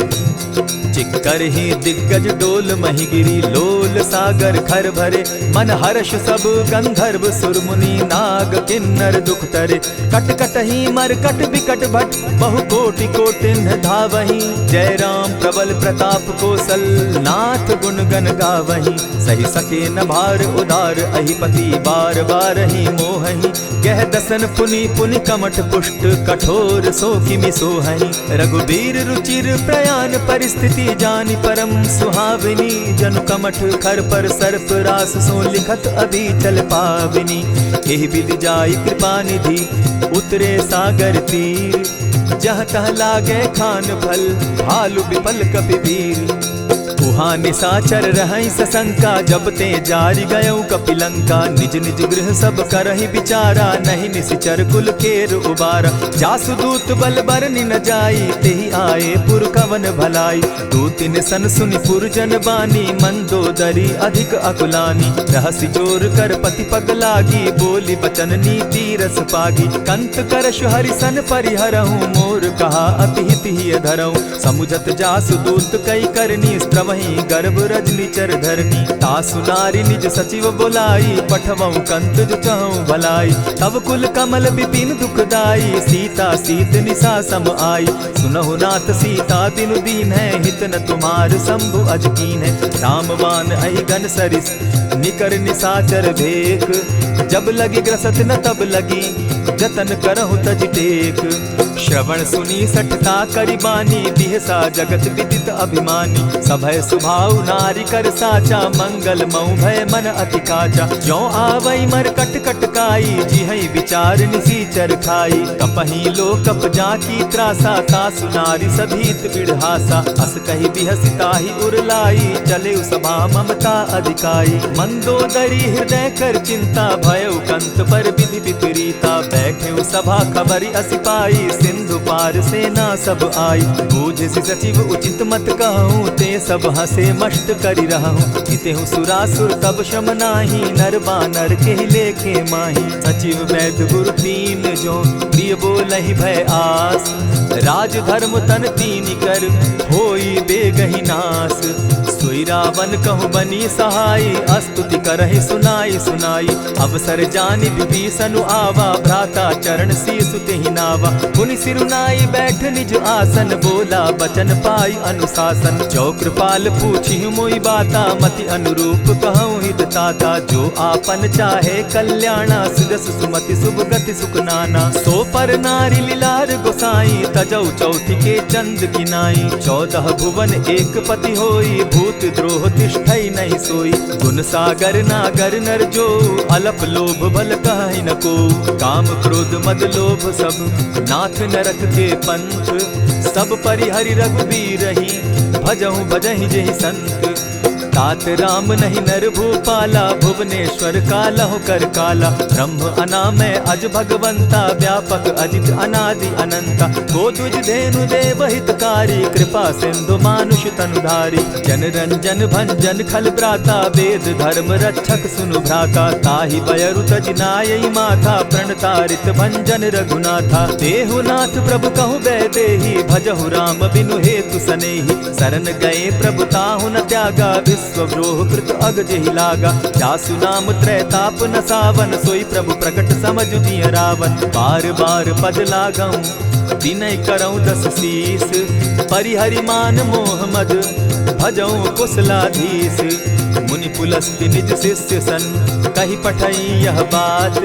चिक्करहि दिग्गज डोल महि गिरी, लोल सागर खर भरे। मन हर्ष सब गंधर्व सुर मुनि, नाग किन्नर दुख तरे। कट कटहि मरकट बिकट भट, बहु कोटि कोटिन्ह धावहि। जय राम प्रबल प्रताप कौशल, नाथ गुण गण गावहि। सही सके न भार उदार, अहिपति बार बार ही मोहहि। गह दसन पुनि पुनि कमठ पुष्ट, कठोर सो किमि सोहहि। रघुबीर रुचिर प्रयाण परिस्थिति, जानि परम सुहाविनी। जनु कमठ खर पर सर्प रास, सो लिखत अभी चल पाविनी। एहि विधि जाई कृपा निधि, उतरे सागर तीर। जहाँ तह लागे खान फल, भालु विफल कपि वीर। उहाँ निशाचर रहई सशंका, जब ते जारी गयऊ कपिलंका। निज निज गृह सब करहि विचारा, नहीं निशिचर कुल केर उबारा। जासु दूत बल बरनि न जाई, तेहि आए पुर कवन भलाई। दो तीन सन सुनि पुरजन बानी, मंदोदरी अधिक अकुलानी। रहसि जोर कर पति पग लागी, बोली बचन नीति रस पागी। कंत करश हरि सन परिहरहूँ, मोर कहा अति हित ही धरऊँ। समुझत जासु दूत कई करनी, स्त्रवहि गर्भ रजनी चर धरनी। तासु नारी निज सचिव बोलाई, पठवऊँ कंत जो चहूँ भलाई। तब कुल कमल विपिन दुखदाई, सीता सीत निशा सम आई। सुनहु नाथ सीता बिनु दीन है, हित न तुम्हार शंभु अजकीन है। रामवान अहिगन सरिस निकर निशाचर भेक, जब लगी ग्रसत न तब लगी, जतन करहु तज टेक। श्रवण सुनी सठता करिबानी, बिहसा जगत विदित अभिमानी। सभय सुभाव नारी कर साचा, मंगल मऊ भय मन अति काचा। जो आवई मर कट कट काई, जिहई विचार निसीचर खाई। कपही लो कप जाकी त्रासा, तासु नारी सभीत बिढ़ासा। अस कही बिहसिता ही उरलाई, चले सभा ममता अधिकाई। मंदोदरी हृदय कर चिंता, भयउ कंत पर विधि विपरीता। बैठे सभा खबरी अस पाई, सिंधु पार सेना सब आई। बूझि सचिव उचित मत कहूँ, ते सब हसे मष्ट करि रहूँ। हितेहु सुरासुर तब शम नाही, नर बानर के लेखे माही। सचिव वैद्य गुरु तीन जो, प्रिय बोलहि भय आस। राज धर्म तन तीन कर, होई बेगहि नास। सोई रावण कहु बनी सहाई, अस्तुति करहि सुनाई सुनाई। अवसर जानि विभीषण आवा, भ्राता चरण शीस तेहि नावा। पुनि सिरुनाई बैठ निज आसन, बोला बचन पाई अनुशासन। जो कृपाल पूछि मोई बाता, मति अनुरूप कहूँ हित ताता। जो आपन चाहे कल्याणा, सुजस सुमति शुभ गति सुख नाना। सो पर नारी लीलार गोसाई, तजौ चौथि के चंद किनाई। 14 भुवन एक पति होई, भूत द्रोह तिष्ठई नहीं सोई। गुण सागर नागर नर जो, अलप लोभ बल कहि न को। काम क्रोध मद लोभ सब, नाथ नरक के पंथ। सब परिहरि रघुबीर रही, भजहु भजहि जेहि संत। तात राम नहीं नर भूपाला, भुवनेश्वर कालहु कर काला। ब्रह्म अनामय अज भगवंता, व्यापक अजित अनादि अनंता। को द्विज धेनु देव हितकारी, कृपा सिंधु मानुष तनुधारी। जन रंजन भंजन खल भ्राता, वेद धर्म रक्षक सुनु भ्राता। ताहि बयरु तज नायई माथा, प्रणतारित भंजन रघुनाथा। देहुनाथ प्रभु कहु बैदेही, भजहु राम बिनु हेतु सनेही। शरण गए प्रभु ताहु न त्यागा, विश्वद्रोह कृत अग जेहि लागा। जासु नाम त्रैताप न सावन, सोई प्रभु प्रकट समझु जिय रावण। बार बार पद लागऊं, विनय करऊं 10 शीस। परिहरि मान मोह मद, भजऊं कुशलाधीश। मुनि पुलस्त्य निज शिष्य सन, कही पठई यह बात।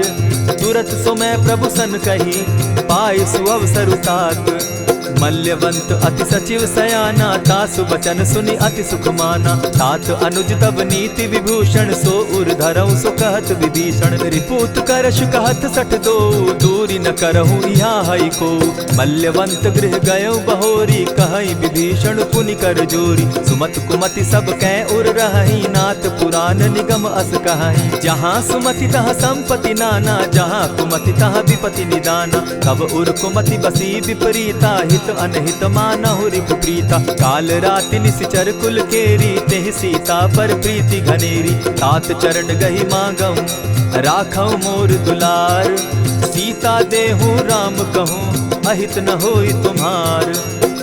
तुरत सो मैं प्रभु सन कही, पाए सुअवसर तात। मल्यवंत अति सचिव सयाना, तासु बचन सुनि अति सुख माना। तात अनुज तब नीति विभूषण, सो उर धरऊं सो कहत विभीषण। रिपुत करश कहत सठ दो, दूरी न करहूँ यहाँ हई को। मल्यवंत गृह गयो बहोरी, कहई विभीषण पुनि कर जोरी। सुमत कुमति सब कै उर रहई, नाथ पुराण निगम अस कहई। जहाँ सुमति तहाँ संपत्ति नाना, जहाँ कुमति तहाँ विपति निदाना। तब उर कुमति बसी विपरीता, हित अनहित मानहु रिपु प्रीता। काल राति निशिचर कुल केरी, तेहि सीता पर प्रीति घनेरी। तात चरण गहि मांगऊं, राखऊं मोर दुलार। सीता देहूं राम कहूं, अहित न होई तुम्हार।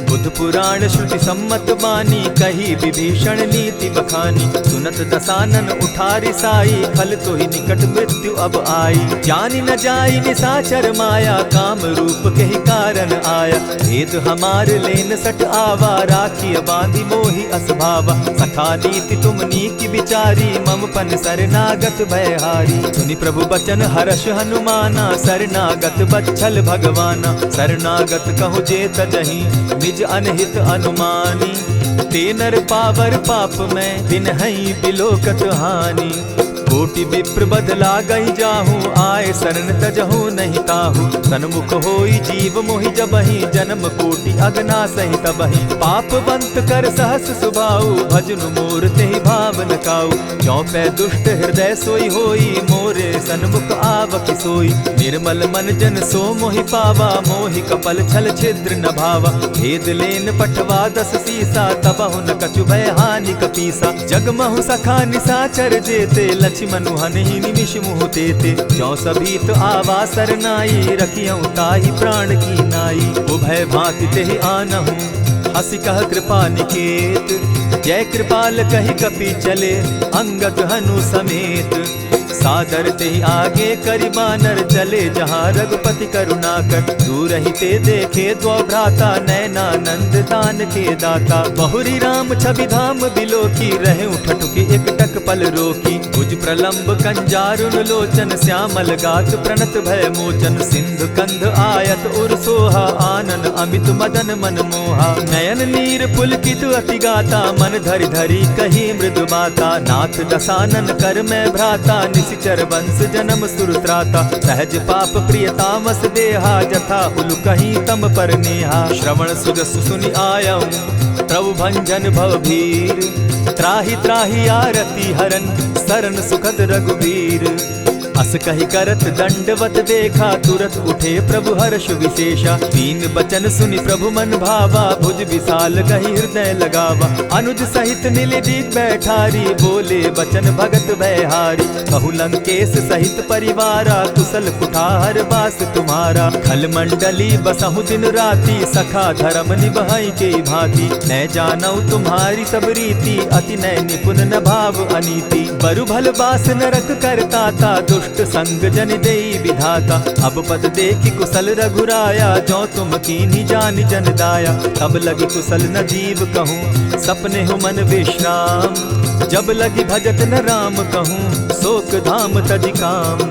बुध पुराण श्रुति सम्मत बानी, कही विभीषण नीति बखानी। सुनत दसानन उठारी साई, खल तो ही निकट मृत्यु अब आई। जानी न जाई निशाचर माया, काम रूप के ही कारण आया। भेद हमार लेन सट आवा, राखी बांधी मोहि असभावा। सखा नीति तुम नीति विचारी, मम पन शरणागत भयहारी। सुनि प्रभु बचन हर्ष हनुमाना, शरणागत बच्छल भगवाना। शरणागत कहु जे तजहि, निज अनहित अनुमानी। ते नर पावर पाप में, बिनहई बिलोकत हानि। कोटि विप्र बदला गई जाहूँ, आए शरण तजहूँ नहीं ताहू। सन्मुख होई जीव मोहि जबहि, जन्म कोटि अगना सही तबहि। पाप बंत कर सहस सुभाऊ, भजनु मोर तेहि भावन काऊ। चौपै दुष्ट हृदय सोई होई, मोरे सन्मुख आवक सोई। निर्मल मन जन सो मोहि पावा, मोहि कपल छल छिद्र न भावा। भेद लेन पठवा 10 सीसा, तबहु न कछु भय हानि कपीसा। जगमहु सखा निसाचर जेते, लक्ष्मनु हनहि निमिष मुहु तेते। जो सभीत आवा सरनाई, रखियऊ ताहि प्राण की नाई। उभय भांति तेहि आनहु, हसी कह कृपा निकेत। जय कृपाल कहि कपि चले, अंगद हनु समेत। सादर तेहि आगे करि बानर, चले जहाँ रघुपति करुणाकर। दूर ही ते देखे द्वौ भ्राता, नैनानंद दान के दाता। बहुरी राम छवि धाम बिलोकी, रहे ठठुकी एक टक पल रोकी। भुज प्रलंब कंजारुन लोचन, श्यामल गात प्रणत भय मोचन। सिंधु कंध आयत उर सोहा, आनन अमित मदन मन मोहा। नयन नीर पुलकित अति गाता, मन धरि धरि कही मृदु बाता। नाथ दसानन कर मैं भ्राता, निशिचर वंश जन्म सुरत्राता। सहज पाप प्रियतामस देहा, जथा उलु कहीं तम पर नेहा। श्रवण सुजस सुनि आयऊं, प्रभु भंजन भव भीर। त्राहि त्राहि आरती हरन, सरन सुखद रघुवीर। अस कहि करत दंडवत देखा, तुरत उठे प्रभु हर्ष विशेषा। दीन बचन सुनि प्रभु मन भावा, भुज विशाल कहि हृदय लगावा। अनुज सहित नीलदीप बैठारी, बोले बचन भगत भयहारी। कहु लंकेश सहित परिवारा, कुशल कुठार बास तुम्हारा। खल मंडली बसहु दिन राति, सखा धर्म निभई के भांति। न जानौ तुम्हारी सब रीति, अति नय निपुण न भाव अनीति। बरु भल बास नरक करताता, दुष्ट संग जन देई विधाता। अब पद देखि कुशल रघुराया, जो तुम कीन्ही जानि जन दाया। तब लगी कुशल न जीव कहूँ, सपने हो मन विश्राम। जब लगी भजत न राम कहूँ, शोक धाम तजि काम।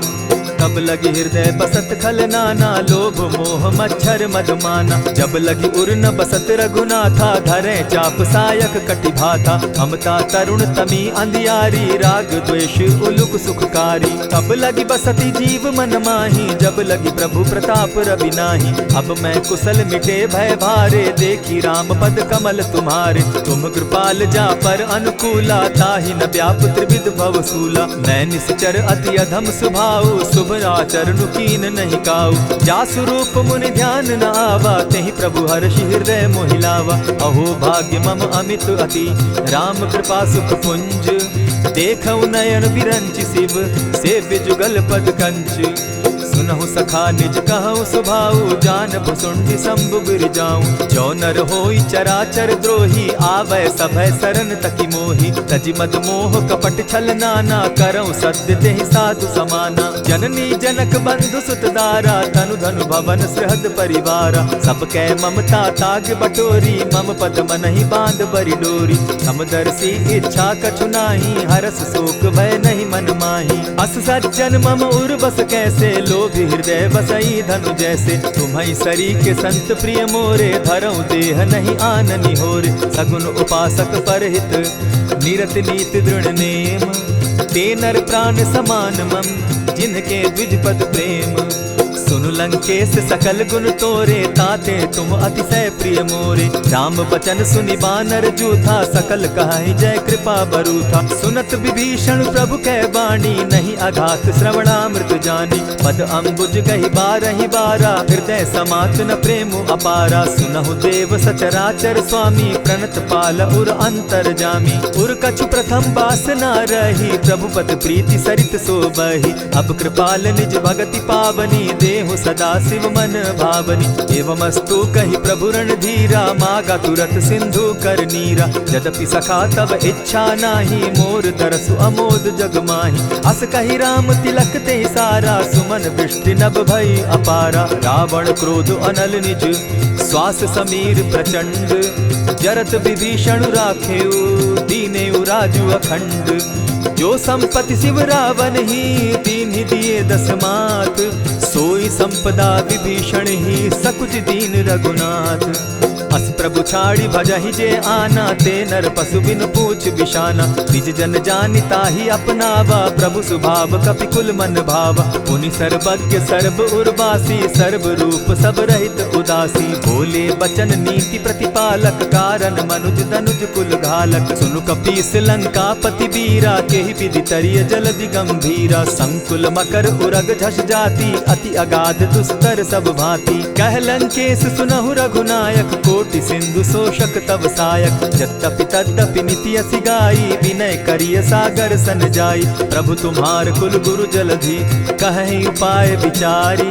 तब लगी हृदय बसत खल नाना, लोभ मोह मच्छर मदमाना। जब लगी उर न बसत रघुनाथा, धरे चाप सायक कटि भाथा। ममता तरुण तमी अंधियारी, राग द्वेष उलुक सुखकारी। तब लगी बसती जीव मन माही, जब लगी प्रभु प्रताप रवि नाही। अब मैं कुशल मिटे भय भारे, देखी राम पद कमल तुम्हारे। तुम कृपाल जा पर अनुकूला, ताहि न व्याप त्रिविध भव सूला। मैं निश्चर अति अधम स्वभाव, शुभ आचरण कीन नहीं काऊ। जासु रूप मुनि ध्यान न आवा, तेहि प्रभु हर्षि हृदय मोहिलावा। अहो भाग्य मम अमित अति, राम कृपा सुख पुंज। देखऊ नयन विरंचि शिव, सेव्य जुगल पद कंच। सुनहु सखा निज कहूँ सुभाऊ, जान भुसुंडि शंभु गिर जाऊं। जो नर होई चराचर द्रोही, आवै सभय सरन तकी मोही। तजि मद मोह कपट छल नाना, करऊँ सत्य तेहि साधु समाना। जननी जनक बंधु सुत दारा, तनु धनु भवन सृहद परिवारा। सब कै ममता ताग बटोरी, मम पद मनहि बांध बरि डोरी। समदर्शी इच्छा कछु नाही, हरस शोक भय नहीं मन माही। अस सज्जन मम उर बस कैसे, लोभी हृदय बसई धनु जैसे। तुम्हि सरी के संत प्रिय मोरे, धरऊं देह नहीं आननि होरे। सगुन उपासक परहित, निरत नीति दृढ़ नेम। ते नर प्राण समान मम, जिनके द्विज पद प्रेम। सुनु लंकेश सकल गुण तोरे, ताते तुम अतिशय प्रिय मोरे। राम बचन सुनि बानर जूथा, सकल कहाहि जय कृपा बरूथा। सुनत विभीषण प्रभु कै बाणी, नहीं अघात श्रवणामृत जानी। पद अम्बुज कहि बारहि बारा, हृदय समात न प्रेम अपारा। सुनहु देव सचराचर स्वामी, प्रणत पाल उर अंतर जामी। उर कछु प्रथम बास न रही, प्रभु पद प्रीति सरित सोबहि। अब कृपाल निज भगति पावनी, देहु सदा शिव मन भावनी। एवमस्तु कहि प्रभु रणधीरा, मागा तुरत सिंधु कर नीरा। यद्यपि सखा तब इच्छा नाही, मोर दरसु अमोद जग माही। अस कहि राम तिलक तेहि सारा, सुमन दृष्टि नभ भई अपारा। रावण क्रोध अनल निज, श्वास समीर प्रचंड। जरत विभीषण राखेउ, दीनेउ राजु अखंड। जो संपत्ति शिव रावण ही, दीन्हि दिए 10 मात। सोई संपदा विभीषण ही, सकुच दीन रघुनाथ। अस प्रभु छाड़ी भजहि जे आना, ते नर पशु बिन पूछ बिशाना। निज जन जानिता ही अपनावा, प्रभु स्वभाव कपि कुल मन भावा। पुनि सर्वज्ञ सर्व उर्वासी, सर्व रूप सब रहित उदासी। बोले बचन नीति प्रतिपालक, कारण मनुज दनुज कुल घालक। सुनु कपीस लंकापति वीरा, केहि विधि तरिय जलधि गंभीरा। संकुल मकर उरग झष जाति, अति अगाध दुस्तर सब भांति। कह लंकेश सुनहु रघुनायक, कोटि सिंधु शोषक तब सायक। यद्यपि तद्यपि निति असि गाई, विनय करिय सागर सन जाई। प्रभु तुम्हार कुल गुरु जलधि, कहि उपाय विचारी।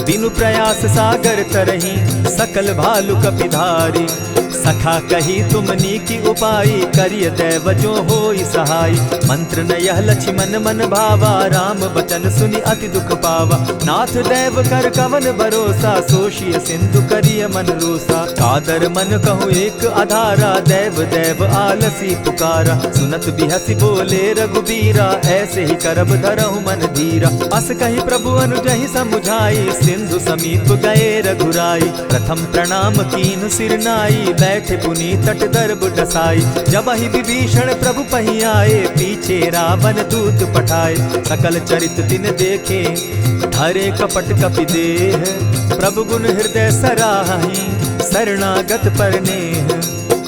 बिनु प्रयास सागर तरही, सकल भालु कपिधारी। सखा कही तुमनी की उपाई, करिय दैव जो होई सहाय। मंत्र न यह लक्ष्मण मन भावा, राम बचन सुनि अति दुख पावा। नाथ दैव कर कवन भरोसा, सोषिय सिंधु करिय मन रोसा। कादर मन कहूँ एक आधारा, दैव दैव आलसी पुकारा। सुनत बिहसी बोले रघुबीरा, ऐसे ही करब धरहु मन धीरा। अस कही प्रभु अनुजहि समुझाई, सिंधु समीप गए रघुराई। प्रथम प्रणाम कीन सिर नाई, बैठे पुनि तट दर्ब डसाई। जब ही विभीषण प्रभु पही आए, पीछे रावण दूत पठाए। सकल चरित दिन देखे, हरे कपट कपि देह। प्रभु गुण हृदय सराहि, शरणागत पर नेह।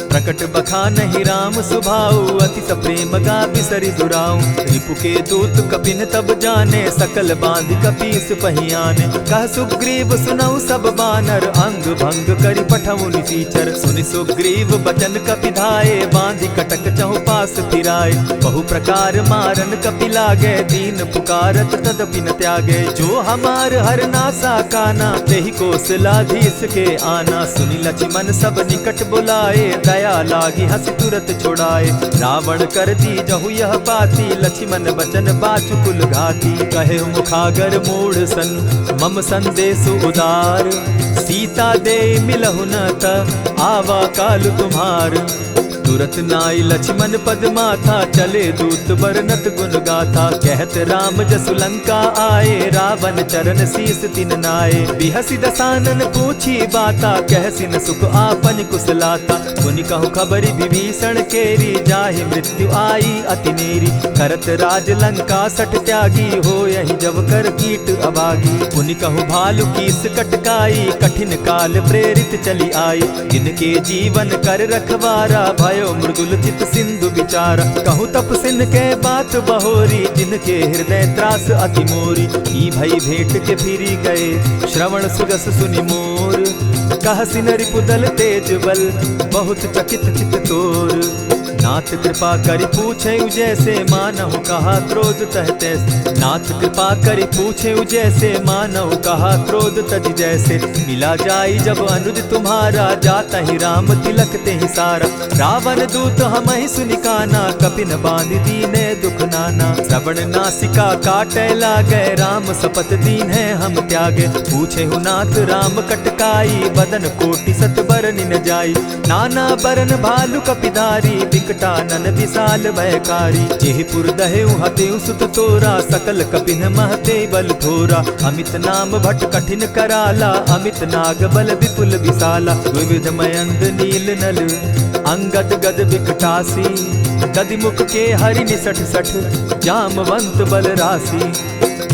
प्रकट बखानहि राम सुभाऊ, अति सप्रेम गा बिसरि दुराऊ। रिपु के दूत कपिन तब जाने, सकल बांधि कपीस पहियाने। कह सुग्रीव सुनऊ सब बानर, अंग भंग करि पठऊ निसीचर। सुनि सुग्रीव बचन कपि धाये, बांधि कटक चहु पास फिराए। बहु प्रकार मारन कपि लागे, दीन पुकारत तदपि न त्यागे। जो हमार हर नासा काना, तेहि कौशलाधीश के आना। सुनि लक्ष्मण सब निकट बुलाए, दया लागी हंस तुरत छुड़ाए। रावण कर दी जहु यह बाती, लक्ष्मण बचन बाचु कुल घाती। कहे मुखागर मूढ़ सन, मम संदेश उदार। सीता दे मिलहु न त, आवा काल तुम्हार। तुरत नाई लक्ष्मण पद माथा, चले दूत बरनत गुण गाथा। कहत राम जसु लंका आए, रावण चरण शीस तिन नाये। बिहसी दसानन पूछी बाता, कहसी न सुख आपन कुशलाता। सुनि कहु खबरि विभीषण केरी, जाहि मृत्यु आई अति नेरी। करत राज लंका सठ त्यागी, हो यही जब कर कीट अभागी। पुनि कहु भालु कीस कटकाई, कठिन काल प्रेरित चली आई। जिनके जीवन कर रखवारा, भयो मृदुल चित सिंधु विचारा। कहूँ तप सिन के बात बहोरी, जिनके हृदय त्रास अति मोरी। ई भई भेंट के फिरी गए, श्रवण सुरस सुनि मोर। कह सिन रिपुदल तेज बल, बहुत चकित चित तोर। नाथ कृपा करि पूछे जैसे, मानहु कहा क्रोध तह तैसे। नाथ कृपा करि पूछे जैसे, मानहु कहा क्रोध तज जैसे। मिला जाई जब अनुज तुम्हारा, जाता ही राम तिलक ते ही सारा। रावण दूत हम ही सुनिकाना, कपिन बांध दीने दुख नाना। श्रवण नासिका काटे लागे, राम सपत दीन है हम त्यागे। पूछे हु नाथ राम कटकाई, बदन कोटि सत बरन न जाई। नाना बरन भालु कपिधारी, विकटानन विशाल भयकारी। जेहिपुर दहेउ हतेउ सुत तोरा, सकल कपिन महते बल थोरा। अमित नाम भट कठिन कराला, अमित नाग बल विपुल विशाला। विविध मयंग नील नल, अंगद गद विकटासी। दधिमुख के हरि निसठ सठ, जामवंत बल राशि।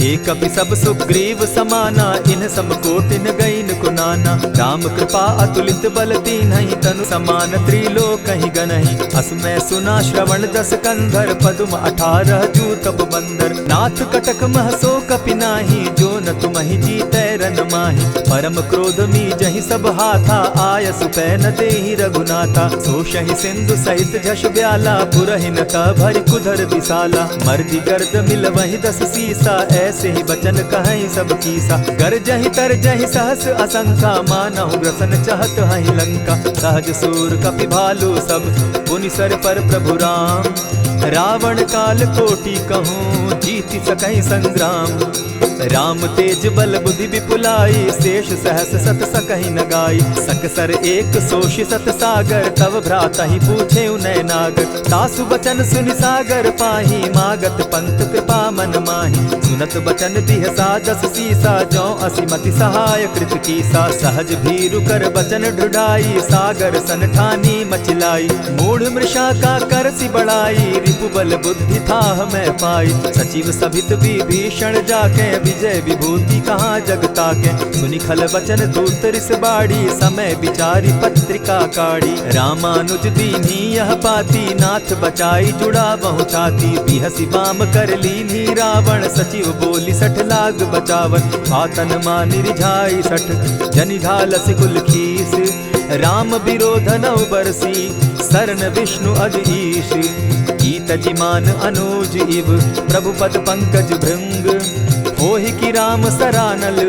एक कपि सब सुग्रीव समाना, इन सम कोटिन गईन कुनाना। राम कृपा अतुलित बल तीन्हि, तनु समान त्रिलोक ही गनहि। अस मैं सुना श्रवण दस कंधर, पदुम 18 जूतब बंदर। नाथ कटक महसो कपि नाही, जो न तुमहि जीतै रन माहि। परम क्रोध मी जहि सब हाथा, आयसु पै न देहि रघुनाथा। सोषहि सिंधु सहित झष ब्याला, पुरहिन त भरि कुधर विशाला। मर्दि गर्द मिल वहि 10 सीसा, ऐसे ही बचन कहीं सब कीसा। गरजहि तरजहि सहस असंख्या, मानहु ग्रसन चहत हहि लंका। सहज सूर कपि भालु सब, पुनि सर पर प्रभु राम। रावण काल कोटि कहूँ, जीति सकहि संग्राम। राम तेज बल बुद्धि विपुलाई, शेष सहस सत सकहि न गाई। सकसर एक सोषि सत सागर, तव भ्राता ही पूछे उनय नागर। तासु बचन सुनि सागर पाही, मागत पंत कृपा मन माही। सुनत बचन बिहसा जस सीसा, जौ असिमति सहाय कृत कीसा। सहज भीरु कर बचन ढुढ़ाई, सागर सन ठानी मचिलाई। मूढ़ मृषा का कर सी बढ़ाई, रिपु बल बुद्धि थाह मैं पाई। सचिव सभित विभीषण जाके, विजय विभूति कहाँ जग ताके। सुनि खल बचन दूत रिस बाड़ी, समय विचारी पत्रिका काढ़ी। रामानुज दीन्ही यह पाती, नाथ बचाई जुड़ा बहु छाती। बिहसी बाम कर लीन्ही रावण, सचिव बोली सठ लाग बचावन। आतन मानि रिझाई सठ, जनि झालसि कुल खीस। राम विरोध नौ बरसी, सरन विष्णु अज ईश। ईत जिमान अनुज इव, प्रभु पद पंकज भृंग। होहि कि राम सरानल,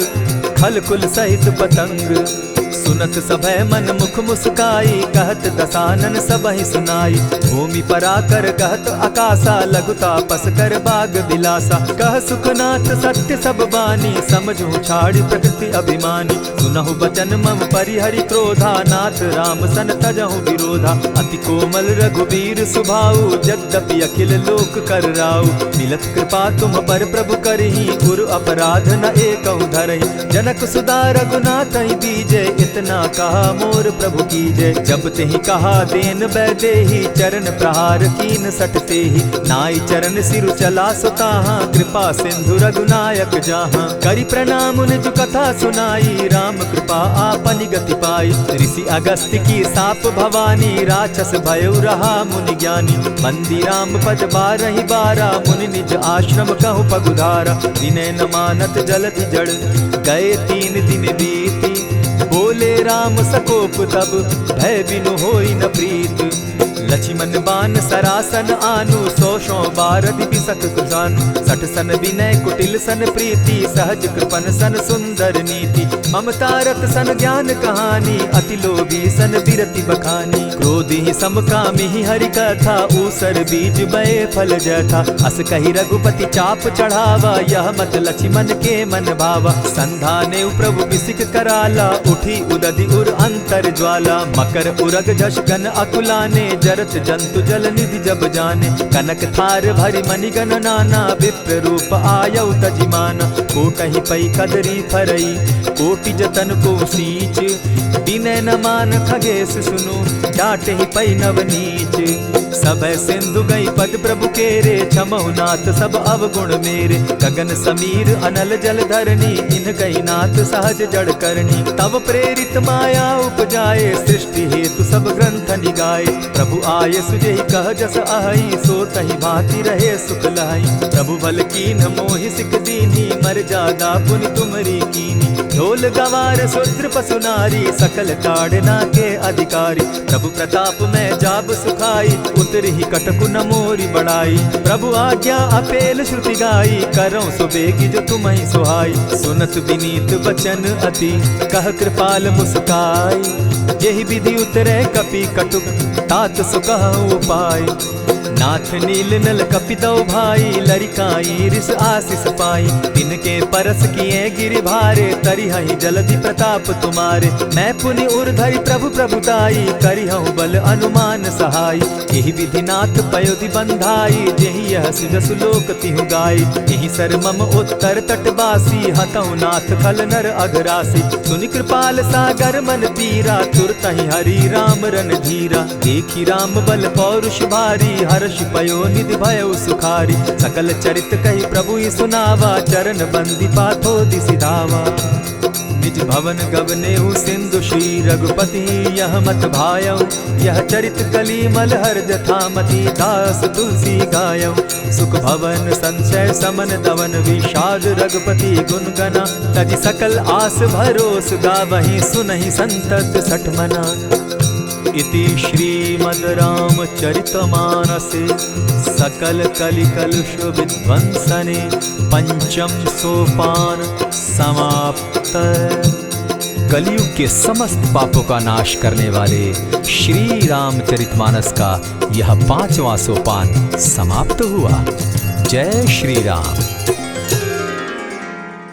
खल कुल सहित पतंग। सुनत सभय मन मुख मुस्काई, कहत दसानन सबहि सुनाई। भूमि पराकर कहत आकाशा, लघु तापस कर बाग बिलासा। कह सुखनाथ सत्य सब बानी, समझू छाड़ी प्रकृति अभिमानी। सुनहु बचन मम परिहरि क्रोधा, नाथ राम सन तजहु विरोधा। अति कोमल रघुबीर सुभाऊ, यद्यपि अखिल लोक कर राऊ। मिलत कृपा तुम पर प्रभु करही, गुरु अपराध न एकहु धरहि। जनक सुदा रघुनाथ ही दीजे, इतना कहा मोर प्रभु कीजय। जब तेहि कहा देन बैदेही, चरण प्रहार कीन सटते ही। नाई चरण सिरु चला सुताहा, कृपा सिंधु रघुनायक जाहा। करि प्रणाम निज कथा सुनाई, राम कृपा आपनि गति पाई। ऋषि अगस्त्य की साप भवानी, राक्षस भयउ रहा मुनि ज्ञानी। बंदी राम पद बारहि बारा, मुनि निज आश्रम कहु पगुधारा। विनय न मानत जलधि जड़, गए 3 दिन बीती। बोले राम सकोप तब, भय बिनु होई न प्रीत। लक्ष्मण बान सरासन आनु, 100 बारदि बिसक कुजानु। 60 सन विनय कुटिल सन प्रीति, सहज कृपन सन सुंदर नीति। ममता रत सन ज्ञान कहानी, अति लोभी सन बिरति बखानी। क्रोधि समकामी हरि कथा, ऊसर बीज बये फल जथा। अस कहि रघुपति चाप चढ़ावा, यह मत लक्ष्मण के मन भावा। संधाने प्रभु बिसिक कराला, उठी उदधि उर अंतर ज्वाला। मकर उरग झष गन अकुलाने, जरत जंतु जल निधि जब जाने। कनक थार भरि मणिगण नाना, विप्र रूप आयउ तजिमाना। कोटहि पै कदरी फरई, कोटि जतन को सींच। विनय न मान खगेश सुनु, डांटहि पै नवनीच। सब सिंधु गई पद प्रभु केरे, क्षमहु नाथ सब अवगुण मेरे। गगन समीर अनल जल धरनी, इन कही नाथ सहज जड़ करनी। तब प्रेरित माया उपजाए, सृष्टि हेतु सब ग्रंथ निगाए। प्रभु आय सुजेहि कह जस अहि, सो तहि भांति रहे सुख लहि। प्रभु भल कीन्ह मोहि सिख दीन्ही, मर जादा पुनि तुमरी कीनी। ढोल गवार शूद्र पशु नारी, सकल ताड़ना के अधिकारी। प्रभु प्रताप में जाब सुखाई, उतरहि कटकु न मोरी बड़ाई। प्रभु आज्ञा अपेल श्रुति गाई, करौं सुबेगी जो तुम्हि सुहाई। सुनत विनीत बचन अति, कह कृपाल मुस्काई। जेहि विधि उतरे कपि कटुक, तात सुकहु उपाय। नाथ नील नल कपि दौ भाई, लरिकाई रिस आशीष पाई। तिनके परस किए गिरि भारे, तरिहहि जलधि प्रताप तुम्हारे। मैं पुनि उर्धरि प्रभु प्रभुताई, करिहु बल अनुमान सहाय। एहि विधि नाथ पयोधि बंधाई, जेहि यह सुजसु लोक तिहु गाई। एहि सर मम उत्तर तटवासी, हतहु नाथ खल नर अघरासी। सुनि कृपाल सागर मन पीरा, तुरतहि हरि राम रन धीरा। देखी राम बल पौरुष भारी, हर्ष पयो निधि भयउ सुखारी। सकल चरित कहि प्रभु सुनावा, चरण बंदी पाथो दिसि धावा। निज भवन गवनेहु सिंधु श्री रघुपति, यह मत भायउ। यह चरित कली मलहर जथामति, दास तुलसी गायउ। सुख भवन संशय समन दवन, विषाद रघुपति गुण गना। तजि सकल आस भरोस, गावहि सुनहि संतत सठ मना। इति श्रीमद् रामचरितमानसे, सकल कलिकलुष विध्वंसने। पंचम सोपान समाप्त। कलयुग के समस्त पापों का नाश करने वाले श्री रामचरितमानस का यह 5वां सोपान समाप्त हुआ। जय श्री राम।